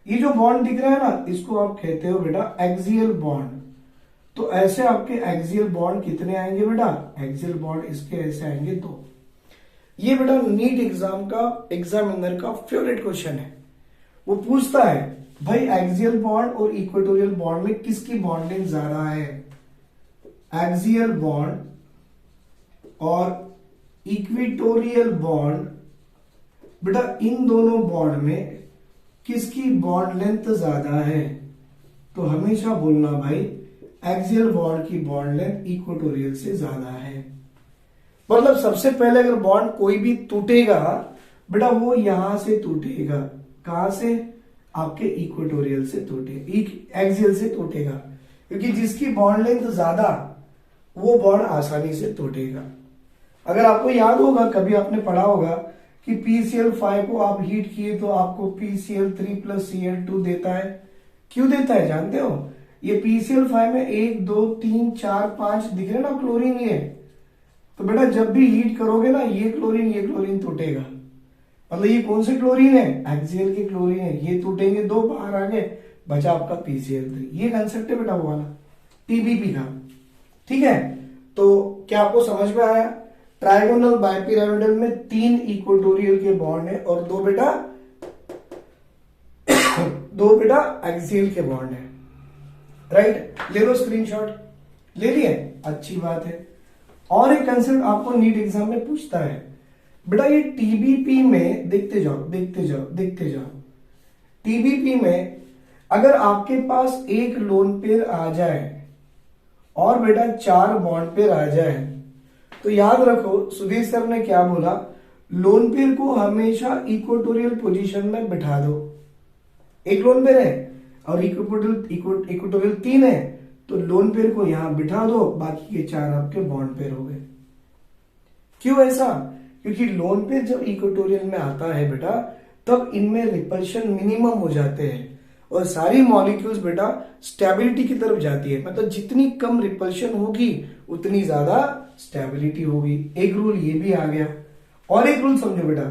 ये जो बॉन्ड दिख रहा है ना, इसको आप कहते हो बेटा एक्सियल बॉन्ड। तो ऐसे आपके एक्सियल बॉन्ड कितने आएंगे बेटा, एक्सियल बॉन्ड इसके ऐसे आएंगे 2। ये बेटा नीट एग्जाम का एग्जामिनर का फेवरेट क्वेश्चन है। वो पूछता है भाई एक्सियल बॉन्ड और इक्वेटोरियल बॉन्ड में किसकी बॉन्डिंग ज्यादा है, एक्सियल बॉन्ड और इक्वेटोरियल बॉन्ड, बेटा इन दोनों बॉन्ड में किसकी बॉन्ड लेंथ ज्यादा है। तो हमेशा बोलना भाई एक्सियल बॉन्ड की बॉन्ड लेंथ इक्वेटोरियल से ज्यादा है। मतलब सबसे पहले अगर बॉन्ड कोई भी टूटेगा बेटा, वो यहां से टूटेगा, कहां से, आपके इक्वेटोरियल से टूटेगा, एक्सियल से टूटेगा, क्योंकि जिसकी बॉन्ड लेंथ ज्यादा वो बॉन्ड आसानी से टूटेगा। अगर आपको याद होगा, कभी आपने पढ़ा होगा कि PCl5 को आप हीट किए तो आपको PCl3 + Cl2 देता है। क्यों देता है जानते हो, ये PCl5 में 1 2 3 4 5 दिख रहे ना क्लोरीन, ये तो बेटा जब भी हीट करोगे ना, ये क्लोरीन टूटेगा। मतलब ये कौन से क्लोरीन है, एक्सियल के क्लोरीन है, ये टूटेंगे 2 बाहर आ गए, बचा आपका PCl3। ये कंसेप्ट है बेटा वो वाला टीबीपी का, ठीक है। तो क्या आपको समझ में आया, ट्राइगोनल बाइपिरामिडल में 3 इक्वेटोरियल के बॉन्ड है और 2 बेटा एक्सियल के बॉन्ड है, राइट। ले लो स्क्रीनशॉट, ले लिए, अच्छी बात है। और एक कंसेप्ट आपको नीट एग्जाम में पूछता है बेटा, ये टीबीपी में देखते जाओ। टीबीपी में अगर आपके पास एक लोन पेयर आ जाए और बेटा 4 बॉन्ड पेयर आ जाए, तो याद रखो सुधीर सर ने क्या बोला, लोन पेयर को हमेशा इक्वेटोरियल पोजीशन में बिठा दो। एक लोन पेयर है और इक्वेटोरियल 3 है, तो लोन पेयर को यहां बिठा दो, बाकी के 4 आपके बॉन्ड पेयर हो गए। क्यों ऐसा, क्योंकि लोन पेयर जब इक्वेटोरियल में आता है बेटा, तब इनमें रिपल्शन मिनिमम हो जाते हैं और सारी मॉलिक्यूल्स बेटा स्टेबिलिटी की तरफ जाती है। मतलब जितनी कम रिपल्शन होगी उतनी ज्यादा स्टेबिलिटी होगी। एक रूल ये भी आ गया। और एक रूल समझो बेटा,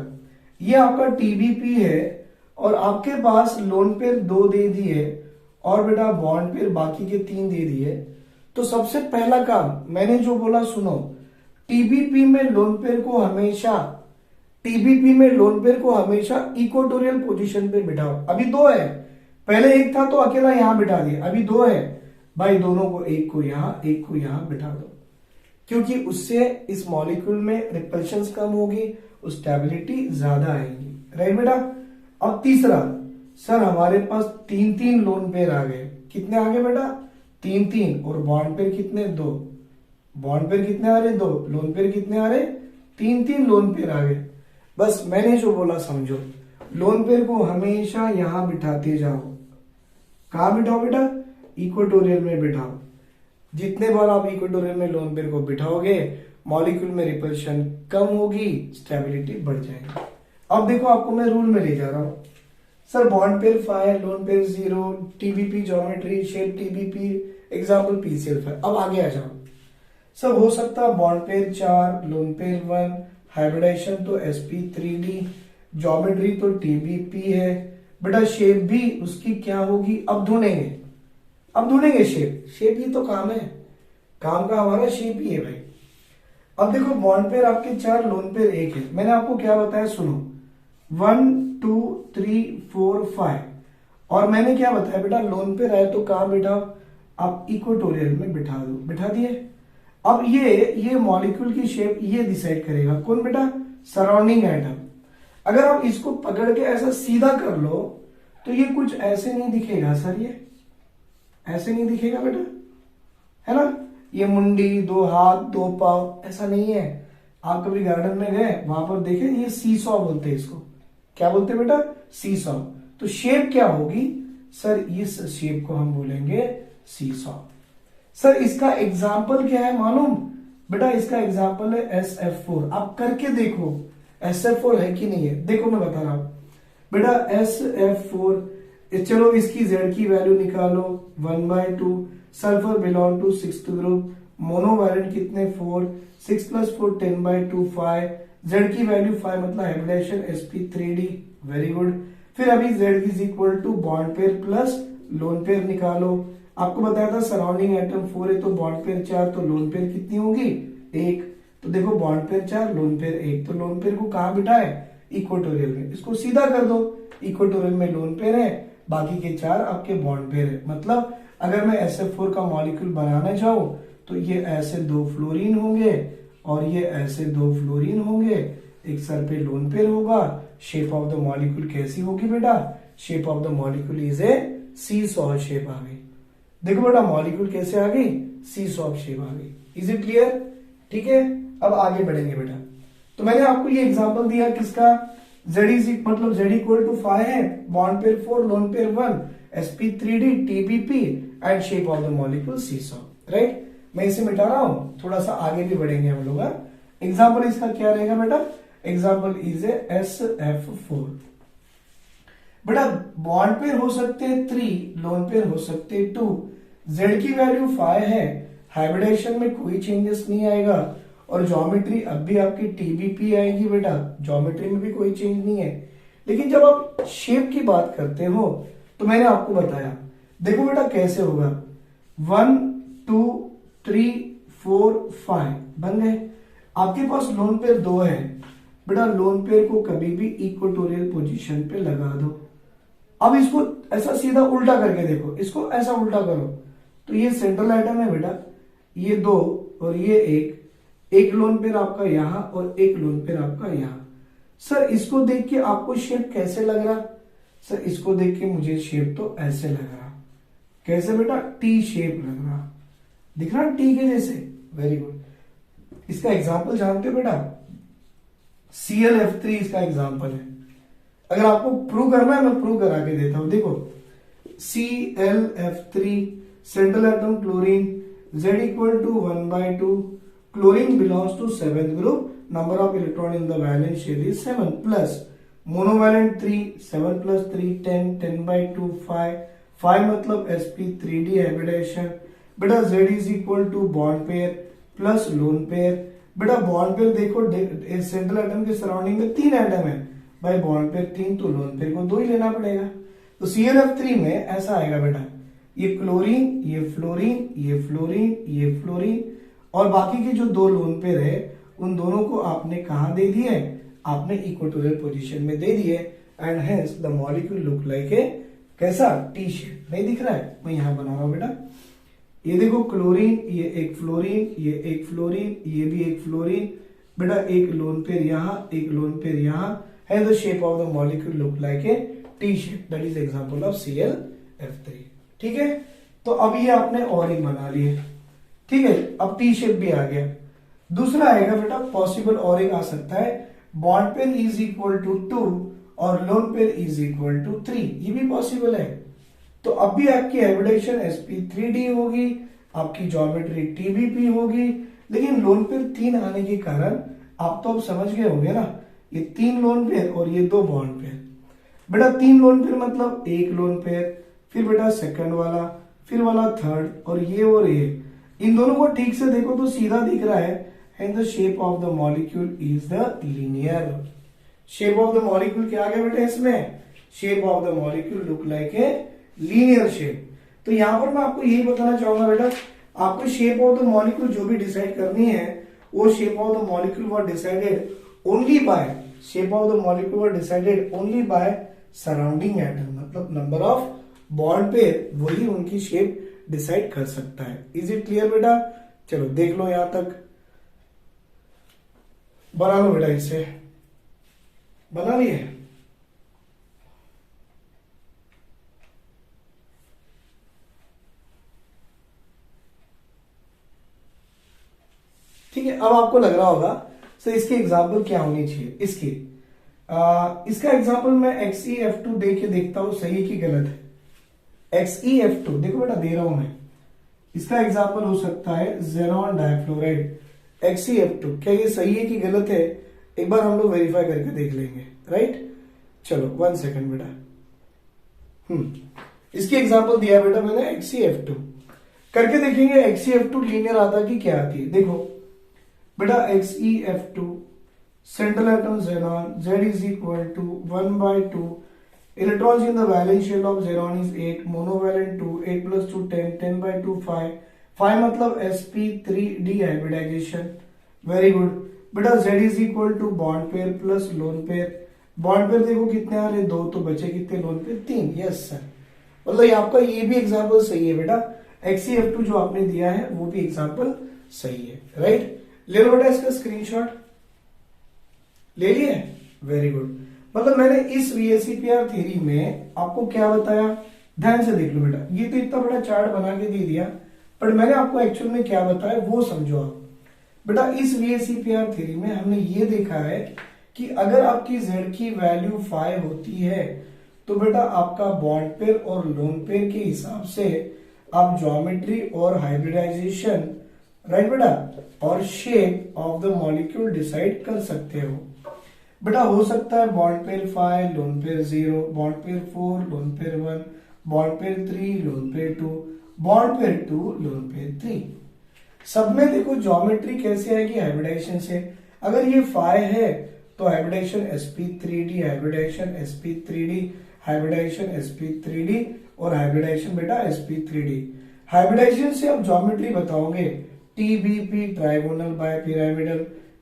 ये आपका टीबीपी है और आपके पास लोन पेयर 2 दे दिए और बेटा बॉन्ड पेयर बाकी के 3 दे दिए, तो सबसे पहला काम मैंने जो बोला सुनो, टीबीपी में लोन पेयर को हमेशा इक्वेटोरियल पोजीशन पे बिठाओ। अभी 2 है, पहले 1 था तो अकेला यहां बिठा दिया, अभी 2 है भाई, दोनों को एक को यहां बिठा दो, क्योंकि उससे इस मॉलिक्यूल में रिपल्शन कम होगी, स्टेबिलिटी ज्यादा आएगी, राइट बेटा। अब तीसरा, सर हमारे पास 3 लोन पेयर आ गए, कितने आ गए बेटा, 3 और बॉन्ड पेयर कितने, 2। बॉन्ड पेयर कितने आ रहे, 2, लोन पेयर कितने आ रहे, 3 लोन पेयर आ गए। बस मैंने जो बोला समझो, लोन पेयर को हमेशा यहां बिठाते जाओ। कहां बिठाओ बेटा, इक्वेटोरियल में बिठाओ। जितने बार आप इक्वेटोरियल में लोन पेयर को बिठाओगे, मॉलिक्यूल में रिपल्शन कम होगी, स्टेबिलिटी बढ़ जाएगी। अब देखो आपको मैं रूल में ले जा रहा हूं, sir bond pair 5, lone pair 0, TBP geometry, shape TBP, example PCl5। अब आगे आ जाओ, सर हो सकता है bond pair 4, lone pair 1, hybridization तो sp3d, ज्योमेट्री तो टीबीपी है बेटा, शेप भी उसकी क्या होगी, अब ढूंढेंगे शेप ही तो काम है, काम का हमारा शेप ही है भाई। अब देखो बॉन्ड पेयर आपके 4, लोन पेयर 1 है। मैंने आपको क्या बताया सुनो, 1 2 3 4 5, और मैंने क्या बताया बेटा, लोन पेयर आए तो कहां बिठाओ, आप इक्वेटोरियल में बिठा दो, बिठा दिए। अब ये मॉलिक्यूल की शेप ये डिसाइड करेगा कौन बेटा, सराउंडिंग एटम। अगर आप इसको पकड़ के ऐसा सीधा कर लो तो ये कुछ ऐसे नहीं दिखेगा सर, ये ऐसे नहीं दिखेगा बेटा, है ना, ये मुंडी, 2 हाथ 2 पांव ऐसा नहीं है। आप कभी गार्डन में गए, वहां पर देखे, ये सीसॉ बोलते हैं इसको, क्या बोलते हैं बेटा, सीसॉ। तो शेप क्या होगी सर, इस शेप को हम बोलेंगे सीसॉ। सर इसका एग्जाम्पल क्या है मालूम बेटा, इसका एग्जाम्पल है SF4। आप करके देखो SF4 है कि नहीं है, देखो मैं बता रहा हूं बेटा, SF4, चलो इसकी Z की वैल्यू निकालो 1/2, sulphur belong to 6th group, monovalent कितने 4, 6 + 4 10/2 5, Z की वैल्यू 5 मतलब हाइब्रिडेशन sp3d, वेरी गुड। फिर अभी Z is equal to bond pair plus lone pair निकालो। आपको बताया था सराउंडिंग एटम 4 है तो बॉन्ड पेयर 4, तो लोन पेयर कितनी होगी 1। तो देखो बॉन्ड पेयर 4, लोन पेयर 1, तो लोन पेयर को कहां बिठाए, इक्वेटोरियल में। इसको सीधा कर दो, इक्वेटोरियल में लोन पेयर है, बाकी के 4 आपके बॉन्ड पेयर है। मतलब अगर मैं SF4 का मॉलिक्यूल बनाना चाहूं तो ये ऐसे 2 फ्लोरीन होंगे और ये ऐसे 2 फ्लोरीन होंगे, एक सर पे लोन पेयर होगा। शेप ऑफ द मॉलिक्यूल कैसी होगी बेटा, shape of the molecule is a seesaw shape आ गई। देखो बेटा मॉलिक्यूल कैसे आ गई, सीसॉ शेप आ गई। इज इट क्लियर, ठीक है। अब आगे बढ़ेंगे बेटा। तो मैंने आपको ये एग्जांपल दिया किसका, Z इज मतलब Z इक्वल टू 5 है, bond pair 4, lone pair 1, sp3d TBP and shape of the molecule seesaw, right. मैं इसे मिटा रहा हूं, थोड़ा सा आगे भी बढ़ेंगे हम लोग। एग्जाम्पल इसका क्या रहेगा बेटा, एग्जाम्पल इज ए SF4। बेटा बॉन्ड पेयर हो सकते हैं 3, लोन पेयर हो सकते हैं 2, Z की वैल्यू 5 है, हाइब्रिडेशन में कोई चेंजेस नहीं आएगा, और ज्योमेट्री अब भी आपकी TBP आएगी बेटा, ज्योमेट्री में भी कोई चेंज नहीं है। लेकिन जब आप शेप की बात करते हो तो मैंने आपको बताया, देखो बेटा कैसे होगा, 1 2 3 4 5 बन गए। आपके पास लोन पेयर 2 है बेटा, लोन पेयर को कभी भी इक्वेटोरियल पोजीशन पे लगा दो। अब इसको ऐसा सीधा उल्टा करके देखो, इसको ऐसा उल्टा करो तो ये सेंट्रल आइटम है बेटा, ये 2 और ये 1 लोन पेयर आपका यहां और 1 लोन पेयर आपका यहां। सर इसको देख के आपको शेप कैसे लग रहा, सर इसको देख के मुझे शेप तो ऐसे लग रहा, कैसे बेटा, टी शेप लग रहा, दिख रहा टी के जैसे, वेरी गुड। इसका एग्जाम्पल जानते हो बेटा, ClF3 इसका एग्जाम्पल है। अगर आपको प्रूव करना है मैं प्रूव करा के देता हूं, देखो ClF3, central atom chlorine, Z equal to 1/2, chlorine belongs to 7th group, number of electron in the valence shell is 7, plus monovalent 3, 7 + 3 10, 10/2 5 मतलब sp3d हाइब्रिडेशन। बेटा Z is equal to bond pair plus lone pair. बेटा bond pair देखो, central atom के surrounding में 3 atom है भाई, bond pair 3 तो lone pair को 2 ही लेना पड़ेगा। तो ClF3 में ऐसा आएगा बेटा, ये क्लोरीन, ये फ्लोरीन, ये फ्लोरीन, ये फ्लोरीन, और बाकी के जो 2 लोन पेयर है उन दोनों को आपने कहा दे दिए, आपने इक्वेटोरियल पोजीशन में दे दिए, and hence the molecule look like a कैसा, टी शेप। नहीं दिख रहा है, मैं यहां बना रहा हूं बेटा, ये देखो क्लोरीन, ये एक फ्लोरीन, ये एक फ्लोरीन, ये भी एक फ्लोरीन, बेटा एक लोन पेयर यहां, एक लोन पेयर यहां, है the shape of the molecule look like A T shape, that is example of ClF3, ठीक है। तो अब ये आपने और एक बना लिए, ठीक है, अब टी शेप भी आ गया। दूसरा आएगा बेटा, पॉसिबल और एक आ सकता है, bond pair is equal to 2 और lone pair is equal to 3, ये भी पॉसिबल है। तो अब भी आपकी हाइब्रिडेशन sp3d होगी, आपकी ज्योमेट्री TBP होगी, लेकिन लोन पेयर 3 आने के कारण आप तो अब समझ गए होंगे ना, ये 3 लोन पेयर और ये 2 बॉन्ड पेयर। बेटा 3 लोन पेयर मतलब 1 लोन पेयर, फिर बेटा सेकंड वाला, फिर वाला थर्ड, और ये इन दोनों को ठीक से देखो तो सीधा दिख रहा है, and the shape of the molecule is the linear. Shape of the molecule क्या आ गया बेटा इसमें, shape of the molecule look like a linear shape. तो यहां पर मैं आपको यही बताना चाहूंगा बेटा, आपको शेप ऑफ द मॉलिक्यूल जो भी डिसाइड करनी है वो shape of the molecule were decided only by shape of the molecule were decided only by surrounding atom, मतलब नंबर ऑफ बॉन्ड पे वही उनकी शेप डिसाइड कर सकता है। इज इट क्लियर बेटा? चलो देख लो यहां तक, बना लो बेटा, इसे बना लिए। ठीक है, अब आपको लग रहा होगा सर इसकी एग्जाम्पल क्या होनी चाहिए। इसका एग्जाम्पल मैं XeF2 दे के देखता हूं सही है कि गलत है। XeF2 देखो बेटा दे रहा हूं मैं, इसका एग्जाम्पल हो सकता है ज़ेनॉन डाइफ्लोराइड XeF2। क्या ये सही है कि गलत है? एक बार हम लोग वेरीफाई करके देख लेंगे, राइट। चलो 1 सेकेंड बेटा। इसकी एग्जाम्पल दिया बेटा मैंने XeF2, करके देखेंगे XeF2 लीनियर आता कि क्या आती है। देखो बेटा XeF2 central atom xenon, Z is equal to 1/2, electrons in the valence shell of xenon is 8, monovalent 2, 8 plus 2 10, 10/2 5, 5 मतलब sp3d hybridization। वेरी गुड बेटा। Z is equal to bond pair plus lone pair, bond pair देखो कितने आ रहे, 2 तो बचे कितने, lone pair 3। Yes sir, मतलब ये आपका ये भी एग्जाम्पल सही है बेटा। XeF2 जो आपने दिया है वो भी एग्जाम्पल सही है, राइट। ले लो बेटा इसका स्क्रीनशॉट, ले लिए? Very good. मतलब मैंने इस VSEPR थ्योरी में आपको क्या बताया, ध्यान से देख लो बेटा। ये तो इतना बड़ा चार्ट बना के दे दिया, पर मैंने आपको एक्चुअल में क्या बताया वो समझो आप। बेटा इस VSEPR थ्योरी में हमने ये देखा है कि अगर आपकी Z की वैल्यू 5 होती है तो बेटा आपका बॉन्ड पेयर और लोन पेयर के हिसाब से आप ज्योमेट्री और हाइब्रिडाइजेशन, राइट बेटा, और shape of the molecule decide कर सकते हो। बेटा हो सकता है bond pair 5 lone pair 0, bond pair 4 lone pair 1, bond pair 3 lone pair 2, bond pair 2 lone pair 3। सब में देखो ज्योमेट्री कैसे आएगी, हाइब्रिडाइजेशन से। अगर ये 5 है तो hybridisation sp3d, hybridisation sp3d, hybridisation sp3d और हाइब्रिडाइजेशन बेटा sp3d। हाइब्रिडाइजेशन से आप ज्योमेट्री बताओगे TBP, trigonal bipyramidal,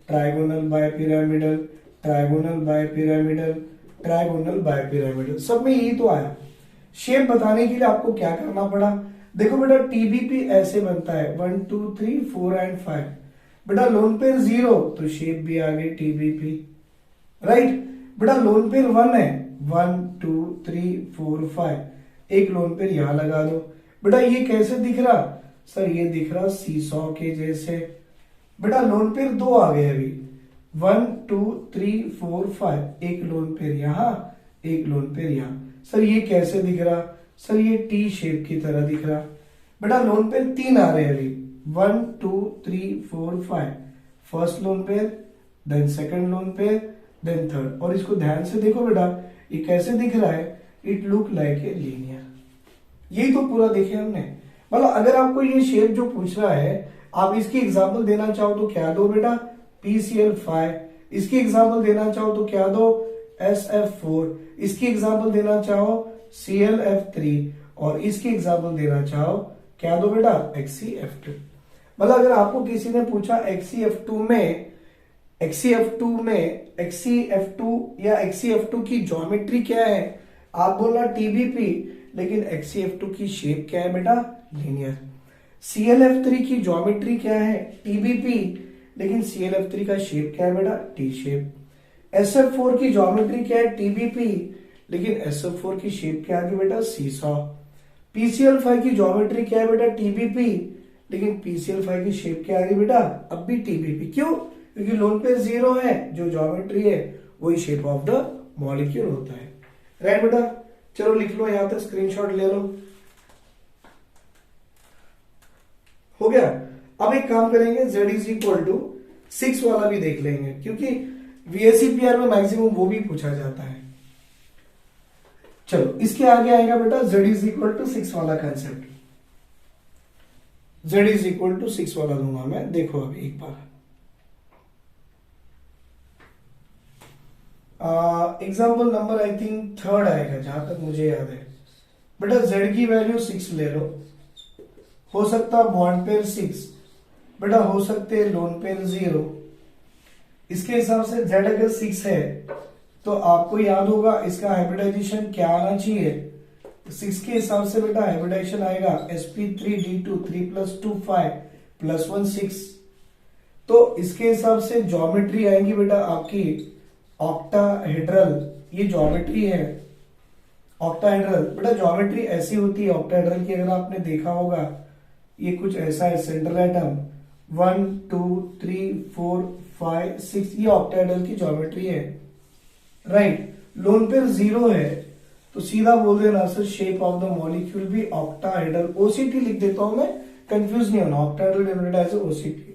trigonal bipyramidal, trigonal bipyramidal, trigonal bipyramidal, सब में यही तो आया। शेप बताने के लिए आपको क्या करना पड़ा, देखो बेटा TBP ऐसे बनता है 1 2 3 4 एंड 5। बेटा लोन पेयर 0 तो शेप भी आ गई TBP, राइट। बेटा लोन पेयर 1 है 1 2 3 4 5, एक लोन पेयर यहां लगा दो। बेटा ये कैसे दिख रहा सर, ये दिख रहा सीसॉ के जैसे। बेटा लोन पेयर 2 आ गए अभी 1 2 3 4 5, एक लोन पेयर यहां, एक लोन पेयर यहां। सर ये कैसे दिख रहा सर, ये टी शेप की तरह दिख रहा। बेटा लोन पेयर 3 आ रहे हैं अभी 1 2 3 4 5, first lone pair, then second lone pair, then third. और इसको ध्यान से देखो बेटा ये कैसे दिख रहा है, it look like a linear. यही तो पूरा देखे हमने। मतलब अगर आपको ये शेप जो पूछ रहा है आप इसकी एग्जाम्पल देना चाहो तो क्या दो बेटा, PCl5। इसकी एग्जाम्पल देना चाहो तो क्या दो, SF4। इसकी एग्जाम्पल देना चाहो ClF3 और इसकी एग्जाम्पल देना चाहो क्या दो बेटा, XeF2। मतलब अगर आपको किसी ने पूछा XeF2 या XeF2 की ज्योमेट्री क्या है, आप बोलना TBP, लेकिन XeF2 की शेप क्या है बेटा, लीनियर। ClF3 की ज्योमेट्री क्या है, TBP, लेकिन ClF3 का शेप क्या है बेटा, टी शेप। SF4 की ज्योमेट्री क्या है, TBP, लेकिन SF4 की शेप क्या है बेटा, सीसॉ। PCl5 की ज्योमेट्री क्या है बेटा, TBP, लेकिन PCl5 की शेप क्या आ गई बेटा, अब भी TBP। क्यों? क्योंकि लोन पेयर 0 है, जो ज्योमेट्री है वही शेप ऑफ द मॉलिक्यूल होता है, राइट बेटा। चलो लिख लो यहां तक, स्क्रीनशॉट ले लो। हो गया। अब एक काम करेंगे, Z इज इक्वल टू 6 वाला भी देख लेंगे, क्योंकि VSEPR में मैक्सिमम वो भी पूछा जाता है। चलो इसके आगे आएगा बेटा Z इज इक्वल टू 6 वाला concept. Z is equal to 6 वाला दूंगा मैं, देखो अभी एक बार। Example number I think 3rd आएगा जहां तक मुझे याद है। बेटा Z की वैल्यू 6 ले लो, हो सकता बॉन्ड पेयर 6, बेटा हो सकते हैं लोन पेयर 0। इसके हिसाब से z अगर 6 है तो आपको याद होगा इसका हाइब्रिडाइजेशन क्या आना चाहिए। 6 के हिसाब से बेटा हाइब्रिडाइजेशन आएगा sp3d2 3 + 2 5 + 1 6। तो इसके हिसाब से ज्योमेट्री आएगी बेटा आपकी ऑक्टाहेड्रल। ये ज्योमेट्री है ऑक्टाहेड्रल। बेटा ज्योमेट्री ऐसी होती है ऑक्टाहेड्रल की, अगर आपने देखा होगा ये कुछ ऐसा है। सेंट्रल एटम 1 2 3 4 5 6, ये ऑक्टाहेड्रल की ज्योमेट्री है, राइट। लोन पेयर 0 है तो सीधा बोल देना sir shape of the molecule भी ऑक्टाहेड्रल। ओसीटी लिख देता हूं मैं, कंफ्यूज नहीं होना। Octahedral denoted as OCT.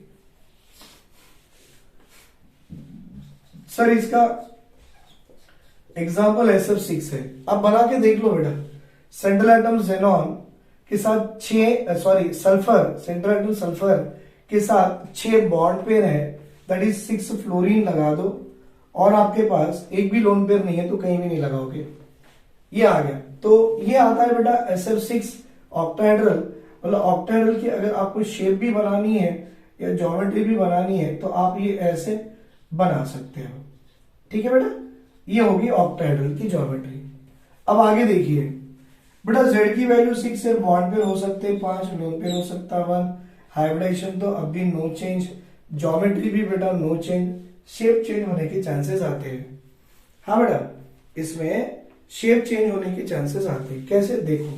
Sir इसका एग्जाम्पल SF6 है, अब बना के देख लो बेटा। सेंट्रल एटम जेनॉन के साथ सल्फर, सेंट्रल एटम सल्फर के साथ 6 बॉन्ड पेयर है, दैट इज 6 फ्लोरीन लगा दो, और आपके पास एक भी लोन पेयर नहीं है तो कहीं भी नहीं लगाओगे, ये आ गया। तो ये आता है बेटा SF6 ऑक्टाहेड्रल। मतलब ऑक्टाहेड्रल की अगर आपको शेप भी बनानी है या ज्योमेट्री भी बनानी है तो आप ये ऐसे बना सकते हो, ठीक है बेटा। ये होगी ऑक्टाहेड्रल की ज्योमेट्री। अब आगे देखिए बेटा, z की वैल्यू 6 है, बॉन्ड पेयर हो सकते हैं 5, लोन पेयर हो सकता है 1, हाइब्रिडाइजेशन तो अब भी नो चेंज, ज्योमेट्री भी बेटा नो चेंज, शेप चेंज होने के चांसेस आते हैं। हाँ बेटा, इसमें शेप चेंज होने के चांसेस आते हैं। कैसे देखो,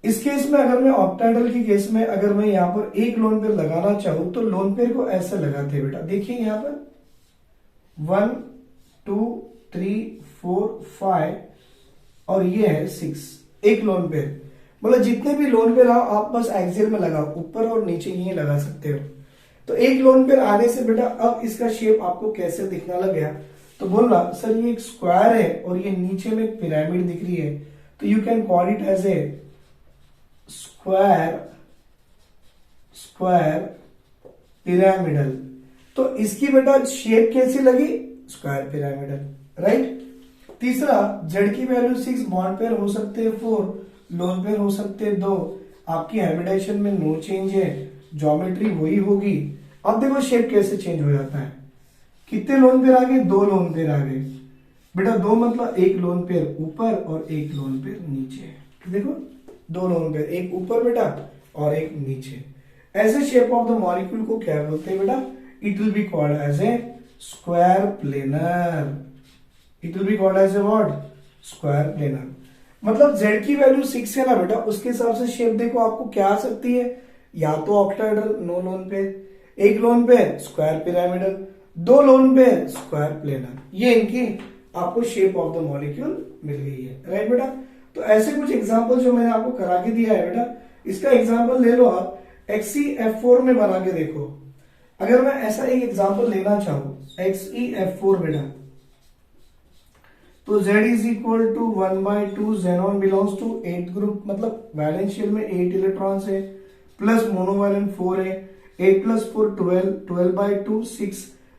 इस केस में अगर मैं ऑक्टाहेड्रल की केस में अगर मैं यहां पर एक लोन पेयर लगाना चाहूं तो लोन पेयर को ऐसे लगाते हैं बेटा। देखिए यहां पर 1 2 3 4 5 और ये है 6, एक लोन पेयर। मतलब जितने भी लोन पेयर आओ आप बस एक्सियल में लगाओ, ऊपर और नीचे ये लगा सकते हो। तो एक लोन पेयर आने से बेटा अब इसका शेप आपको कैसे दिखना लग गया, तो बोलना सर ये एक स्क्वायर है और ये नीचे में एक पिरामिड दिख रही है, तो you can call it as a square pyramidal. तो इसकी बेटा शेप कैसी लगी, स्क्वायर पिरामिडल, राइट। तीसरा, z की वैल्यू 6, बॉन्ड पेयर हो सकते हैं 4, लोन पेयर हो सकते हैं 2, आपकी हाइब्रिडाइजेशन में नो चेंज है, ज्योमेट्री वही होगी। अब देखो शेप कैसे चेंज हो जाता है। कितने लोन पेयर आ गए, 2 लोन पेयर आ गए बेटा। 2 मतलब एक लोन पेयर ऊपर और एक लोन पेयर नीचे। देखो 2 लोन पेयर, एक ऊपर बेटा और एक नीचे। ऐसे शेप ऑफ द मॉलिक्यूल को क्या बोलते हैं बेटा, it will be called as a square planar. It will be called as a what, square planar. मतलब z की वैल्यू 6 है ना बेटा, उसके हिसाब से शेप देखो आपको क्या आ सकती है, या तो ऑक्टाहेड्रल, नो लोन पेयर, एक lone pair square pyramidal, 2 lone pair square planar. ये इनकी आपको शेप ऑफ द मॉलिक्यूल मिल गई है, राइट बेटा। तो ऐसे कुछ एग्जांपल जो मैंने आपको करा के दिया है बेटा, इसका एग्जांपल ले लो आप, XeF4 में बना के देखो। अगर मैं ऐसा एक एग्जांपल लेना चाहूं XeF4 बेटा, तो Z is equal to 1/2, xenon belongs to 8th group, मतलब वैलेंस शेल में 8 इलेक्ट्रॉन्स है, प्लस मोनोवैलेंट 4 है, 8 + 4 12, 12/2 6,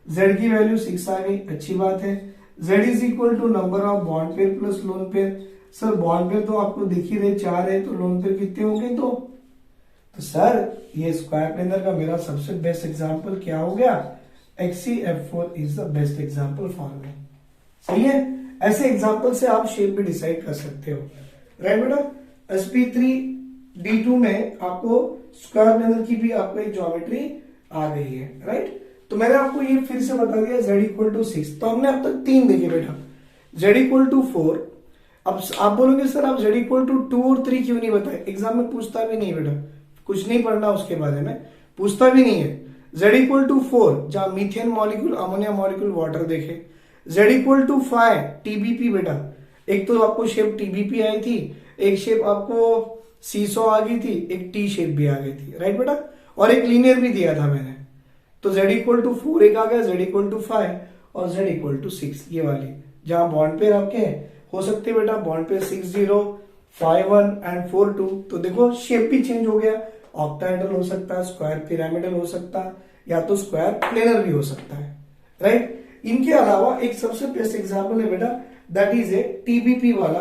Z की वैल्यू 6 आ गई, अच्छी बात है। Z is equal to number of bond pair plus lone pair. Sir bond pair तो आपको दिख ही रहे 4 है, तो लोन पेयर कितने होंगे, 2। तो सर ये स्क्वायर प्लेनर का मेरा सबसे बेस्ट एग्जांपल क्या हो गया, XeF4 is the best example for me. सही है, ऐसे एग्जांपल से आप शेप भी डिसाइड कर सकते हो, राइट बेटा। sp3d2 में आपको स्क्वायर प्लेनर की भी आपको एक ज्योमेट्री आ गई है, राइट। तो मैंने आपको ये फिर से बता दिया z इक्वल टू 6, तो हमने अब तक 3 देखे बेटा, z इक्वल टू 4। अब आप बोलोगे सर आप z इक्वल टू 2 और 3 क्यों नहीं बताए, एग्जाम में पूछता भी नहीं बेटा, कुछ नहीं पढ़ना उसके बारे में, पूछता भी नहीं है। z इक्वल टू 4 जहां methane molecule, ammonia molecule, water देखे। z इक्वल टू 5 TBP बेटा, एक तो आपको शेप TBP आई थी, एक शेप आपको सीसो आ गई थी, एक टी शेप भी आ गई थी, राइट बेटा, और एक लीनियर भी दिया था मैंने। तो z इक्वल टू 4 एक आ गया, z इक्वल टू 5 और z इक्वल टू 6, ये वाली जहां बॉन्ड पेयर आपके हो सकते हैं बेटा, बॉन्ड पेयर 6 0 5 1 एंड 4 2। तो देखो शेप भी चेंज हो गया, ऑक्टाहेड्रल हो सकता है, स्क्वायर पिरामिडल हो सकता है, या तो स्क्वायर प्लेनर भी हो सकता है, राइट। इनके अलावा एक सबसे बेस्ट एग्जांपल है बेटा, दैट इज ए TBP वाला,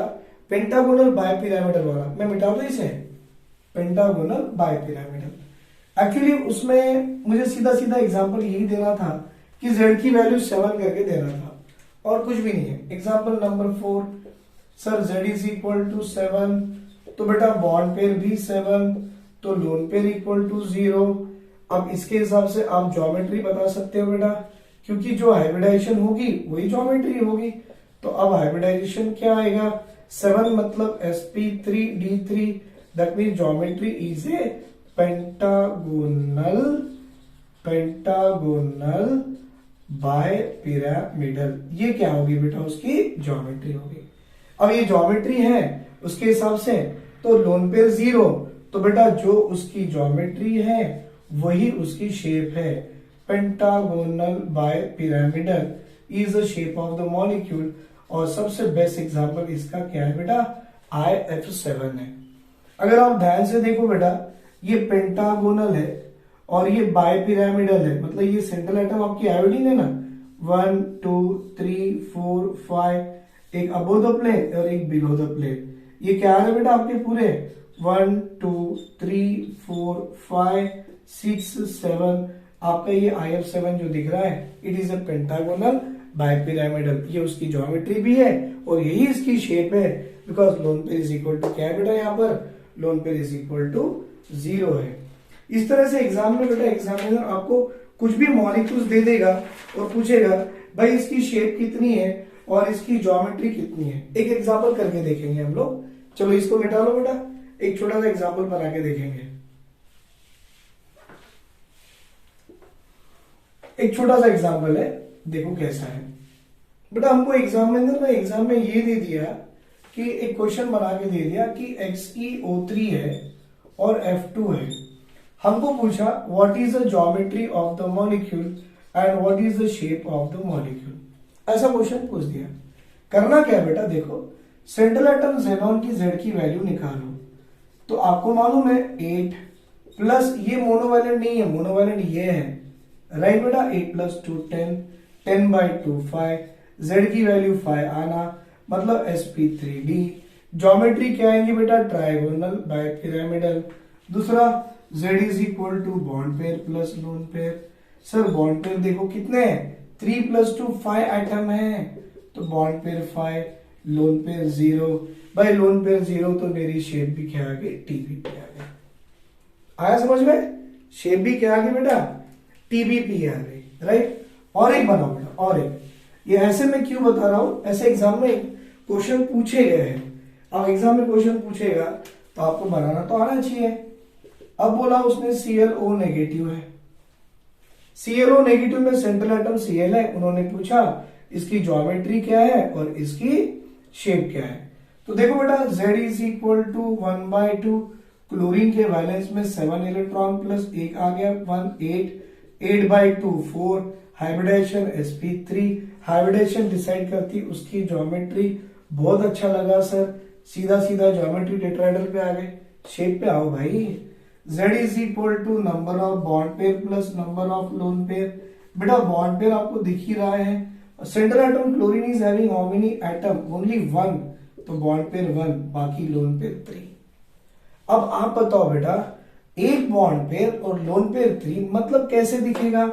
पेंटागोनल बायपिरामिडल वाला। मैं मिटा दूं इसे, पेंटागोनल बायपिरामिडल। एक्चुअली उसमें मुझे सीधा सीधा एग्जांपल यही देना था कि z की वैल्यू 7 करके देना था और कुछ भी नहीं है। Example number 4, sir z is equal to 7, तो बेटा बॉन्ड पेयर भी 7, तो लोन पेयर इक्वल टू 0। अब इसके हिसाब से आप ज्योमेट्री बता सकते हो बेटा, क्योंकि जो हाइब्रिडाइजेशन होगी वही ज्योमेट्री होगी। तो अब हाइब्रिडाइजेशन क्या आएगा, 7 मतलब sp3d3, that mean geometry is a pentagonal bipyramidal. ये क्या होगी बेटा, उसकी ज्योमेट्री होगी। अब ये ज्योमेट्री है उसके हिसाब से, तो लोन पेयर 0, तो बेटा जो उसकी ज्योमेट्री है वही उसकी शेप है। Pentagonal bipyramidal is the shape of the molecule. और सबसे बेस्ट एग्जांपल इसका क्या है बेटा, IF7 है। अगर आप ध्यान से देखो बेटा, ये पेंटागोनल है और ये बाय पिरामिडल है, मतलब ये सेंट्रल एटम आपकी आयोडीन है ना, 1 2 3 4 5, एक अबोव द प्लेन और एक बिलो द प्लेन। ये क्या है बेटा आपके पूरे 1 2 3 4 5 6 7, आपका ये IF7 जो दिख रहा है, it is a pentagonal bipyramidal. ये उसकी ज्योमेट्री भी है और यही इसकी शेप है, because lone pair is equal to क्या है बेटा, यहाँ पर lone pair is equal to 0 है। इस तरह से एग्जाम में बेटा एग्जामिनर आपको कुछ भी मॉलिक्यूल्स दे देगा और पूछेगा भाई इसकी शेप कितनी है और इसकी ज्योमेट्री कितनी है। एक एग्जाम्पल करके देखेंगे हम लोग। चलो इसको मिटा लो बेटा, एक छोटा सा एग्जाम्पल बना के देखेंगे। एक छोटा सा एग्जाम्पल है, देखो कैसा है बेटा। हमको एग्जामिनर ने एग्जाम में ये दे दिया कि एक क्वेश्चन बना के दे दिया कि XeO3 है और F2 है। हमको पूछा what is the geometry of the molecule and what is the shape of the molecule. ऐसा क्वेश्चन पूछ दिया। करना क्या बेटा, देखो सेंट्रल एटम ज़ेनॉन की Z की वैल्यू निकालो। तो आपको मालूम है 8 प्लस ये मोनोवैलेंट नहीं है, मोनोवैलेंट ये है, राइट बेटा। 8 प्लस 2 10, 10/2 5, Z की वैल्यू 5 आना, मतलब sp3d। ज्योमेट्री क्या आएंगे बेटा, ट्राइगोनल बाय पिरामिडल। दूसरा Z is equal to bond pair plus lone pair. Sir bond pair देखो कितने हैं, 3 + 2 5 आइटम है, तो बॉन्ड पेयर 5, लोन पेयर 0। भाई लोन पेयर 0 तो मेरी शेप भी क्या आ गई, TBP आ गई। आया समझ में, शेप भी क्या आ गई बेटा, TBP आ गई, राइट। और एक बनाओ बेटा, और एक। ये ऐसे मैं क्यों बता रहा हूं, ऐसे एग्जाम में क्वेश्चन पूछे गए हैं। अब एग्जाम में क्वेश्चन पूछेगा तो आपको बनाना तो आना चाहिए। अब बोला उसने ClO नेगेटिव है, ClO नेगेटिव में सेंट्रल एटम Cl है। उन्होंने पूछा इसकी ज्योमेट्री क्या है और इसकी शेप क्या है। तो देखो बेटा Z is equal to 1/2, chlorine के वैलेंस में 7 इलेक्ट्रॉन प्लस 1 आ गया 1 8, 8/2 4, हाइब्रिडाइजेशन sp3। हाइब्रिडाइजेशन डिसाइड करती उसकी ज्योमेट्री। बहुत अच्छा लगा सर, सीधा सीधा ज्योमेट्री टेट्राहेड्रल पे आ गए। शेप पे आओ भाई। Z is equal to number of bond pair plus number of lone pair. बेटा बॉन्ड पेयर आपको दिख ही रहा है। Central atom chlorine is having how many atom, only 1, तो बॉन्ड पेयर 1, बाकी लोन पेयर 3। अब आप बताओ बेटा, एक बॉन्ड पेयर और लोन पेयर 3 मतलब कैसे दिखेगा।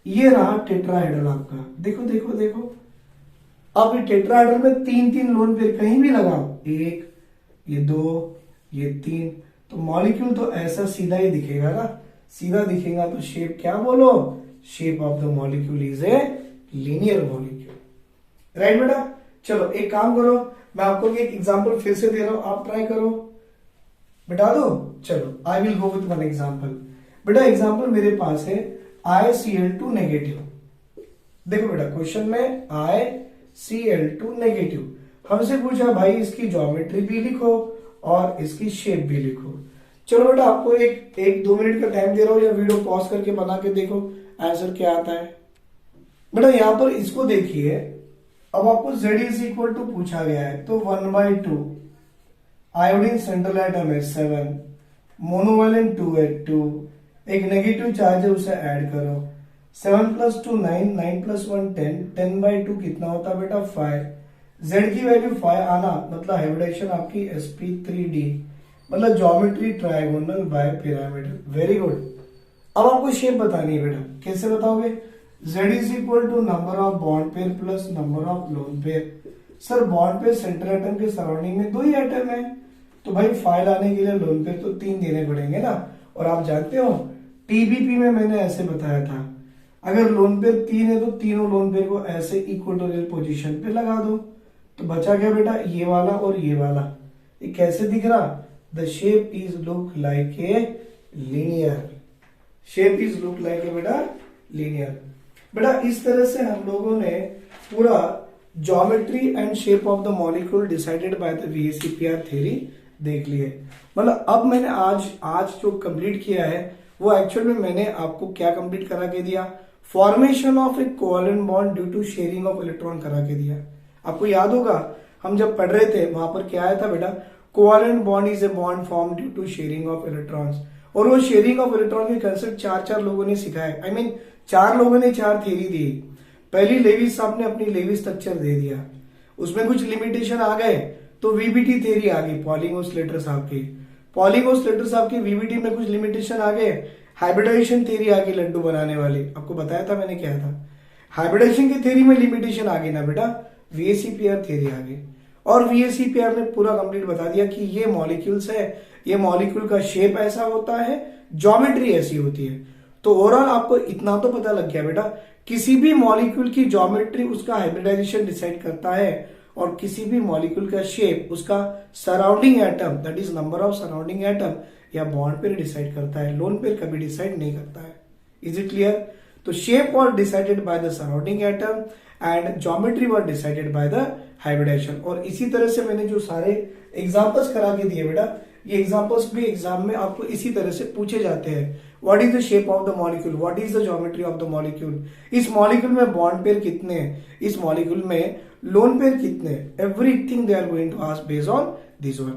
ये रहा टेट्राहेड्रल आपका, देखो देखो देखो। अब ये टेट्राहेड्रल में 3 लोन पेयर कहीं भी लगाओ, 1, ये 2, ये 3, तो मॉलिक्यूल तो ऐसा सीधा ही दिखेगा ना। सीधा दिखेगा तो शेप क्या बोलो, shape of the molecule is a linear molecule, right बेटा। चलो एक काम करो, मैं आपको एक एग्जांपल फिर से दे रहा हूं, आप ट्राई करो, बता दो। चलो I will go with one example. बेटा एग्जांपल मेरे पास है ICl2 नेगेटिव। देखो बेटा क्वेश्चन में ICl2 नेगेटिव हमसे पूछा भाई इसकी ज्योमेट्री भी लिखो और इसकी शेप भी लिखो। चलो बेटा आपको एक 2 मिनट का टाइम दे रहा हूं, या वीडियो पॉज करके बना के देखो आंसर क्या आता है। बेटा यहां पर इसको देखिए, अब आपको Z इज इक्वल टू पूछा गया है, तो 1/2, आयोडीन सेंट्रल एटम है 7, मोनोवैलेंट 2 है 2, एक नेगेटिव चार्ज है उसे ऐड करो, 7 + 2 9, 9 + 1 10, 10/2 कितना होता है बेटा 5। Z की वैल्यू 5 आना, मतलब हाइब्रिडाइजेशन आपकी sp3d, मतलब geometry trigonal bipyramidal. Very good. अब आपको शेप बतानी है बेटा, कैसे बताओगे? Z is equal to number of bond pair plus number of lone pair. Sir bond pair center atom के सराउंडिंग में 2 ही एटम है, तो भाई 5 लाने के लिए लोन पेयर तो 3 देने पड़ेंगे ना। और आप जानते हो टीबीपी में मैंने ऐसे बताया था, अगर लोन पेयर 3 है तो तीनों लोन पेयर को ऐसे इक्वेटोरियल पोजीशन पे लगा दो। तो बचा क्या बेटा? ये वाला और ये वाला। ये कैसे दिख रहा? The shape is look like a linear. Shape is look like a बेटा लीनियर। बेटा इस तरह से हम लोगों ने पूरा geometry and shape of the molecule decided by the VSEPR theory देख लिए। मतलब अब मैंने आज जो कंप्लीट किया है वो एक्चुअल में मैंने आपको क्या कंप्लीट करा के दिया? Formation of a covalent bond due to sharing of electron करा के दिया। आपको याद होगा हम जब पढ़ रहे थे वहां पर क्या आया था बेटा? Covalent bond is a bond form due to sharing of electrons. और वो शेयरिंग ऑफ इलेक्ट्रॉन के कंसेप्ट 4 लोगों ने सिखाया। आई मीन 4 लोगों ने 4 थ्योरी दी। पहली लेविस साहब ने अपनी लेविस स्ट्रक्चर दे दिया, उसमें कुछ लिमिटेशन आ गए तो वीबीटी थ्योरी आ गई पॉलिंग-ओ-स्लेटर साहब की। पॉलिंग-ओ-स्लेटर साहब की वीबीटी में कुछ लिमिटेशन आ गए, हाइब्रिडाइजेशन थ्योरी आ गई लड्डू बनाने वाली। आपको बताया था मैंने क्या था? हाइब्रिडाइजेशन की थ्योरी में लिमिटेशन आ गई ना बेटा, VSEPR थ्योरी आ गई। और VSEPR ने पूरा कंप्लीट बता दिया कि ये मॉलिक्यूल्स है, ये मॉलिक्यूल का शेप ऐसा होता है, ज्योमेट्री ऐसी होती है। तो ओवरऑल आपको इतना तो पता लग गया बेटा, किसी भी मॉलिक्यूल की ज्योमेट्री उसका हाइब्रिडाइजेशन डिसाइड करता है और किसी भी मॉलिक्यूल का शेप उसका surrounding atom, that is number of surrounding atom या बॉन्ड पेयर डिसाइड करता है। लोन पेयर कभी डिसाइड नहीं करता है। Is it clear? तो shape was decided by the surrounding atom and geometry was decided by the hybridisation. और इसी तरह से मैंने जो सारे एग्जाम्पल्स करा के दिए बेटा, ये एग्जाम्पल्स भी एग्जाम में आपको इसी तरह से पूछे जाते हैं। What is the shape of the molecule, what is the geometry of the molecule, इस मॉलिक्यूल में बॉन्ड पेयर कितने हैं, इस मॉलिक्यूल में लोन पेयर कितने, everything they are going to ask based on this one.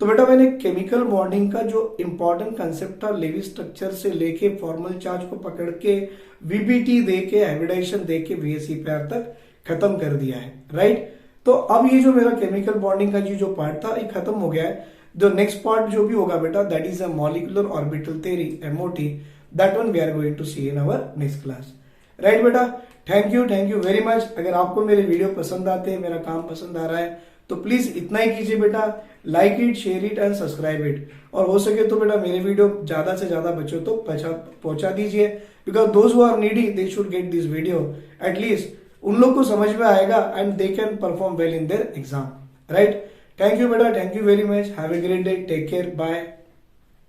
तो बेटा मैंने केमिकल बॉन्डिंग का जो इंपॉर्टेंट कंसेप्ट था लेविस स्ट्रक्चर से लेके फॉर्मल चार्ज को पकड़ के वीबीटी दे के हाइब्रिडाइजेशन दे के VSEPR तक खत्म कर दिया है, राइट। तो अब ये जो मेरा केमिकल बॉन्डिंग का जो पार्ट था ये खत्म हो गया है। जो नेक्स्ट पार्ट जो भी होगा बेटा that is a molecular orbital theory MOT, that one we are going to see in our next class, right बेटा। Thank you very much. अगर आपको मेरे वीडियो पसंद आते हैं, मेरा काम पसंद आ रहा है तो प्लीज इतना ही कीजिए बेटा, like it, share it and subscribe it. और हो सके तो बेटा मेरे वीडियो ज्यादा से ज्यादा बच्चों तो पहुंचा दीजिए, because those who are needy they should get this video. At least उन लोग को समझ में आएगा and they can perform well in their exam, right. Thank you बेटा, thank you very much. Have a great day, take care, bye.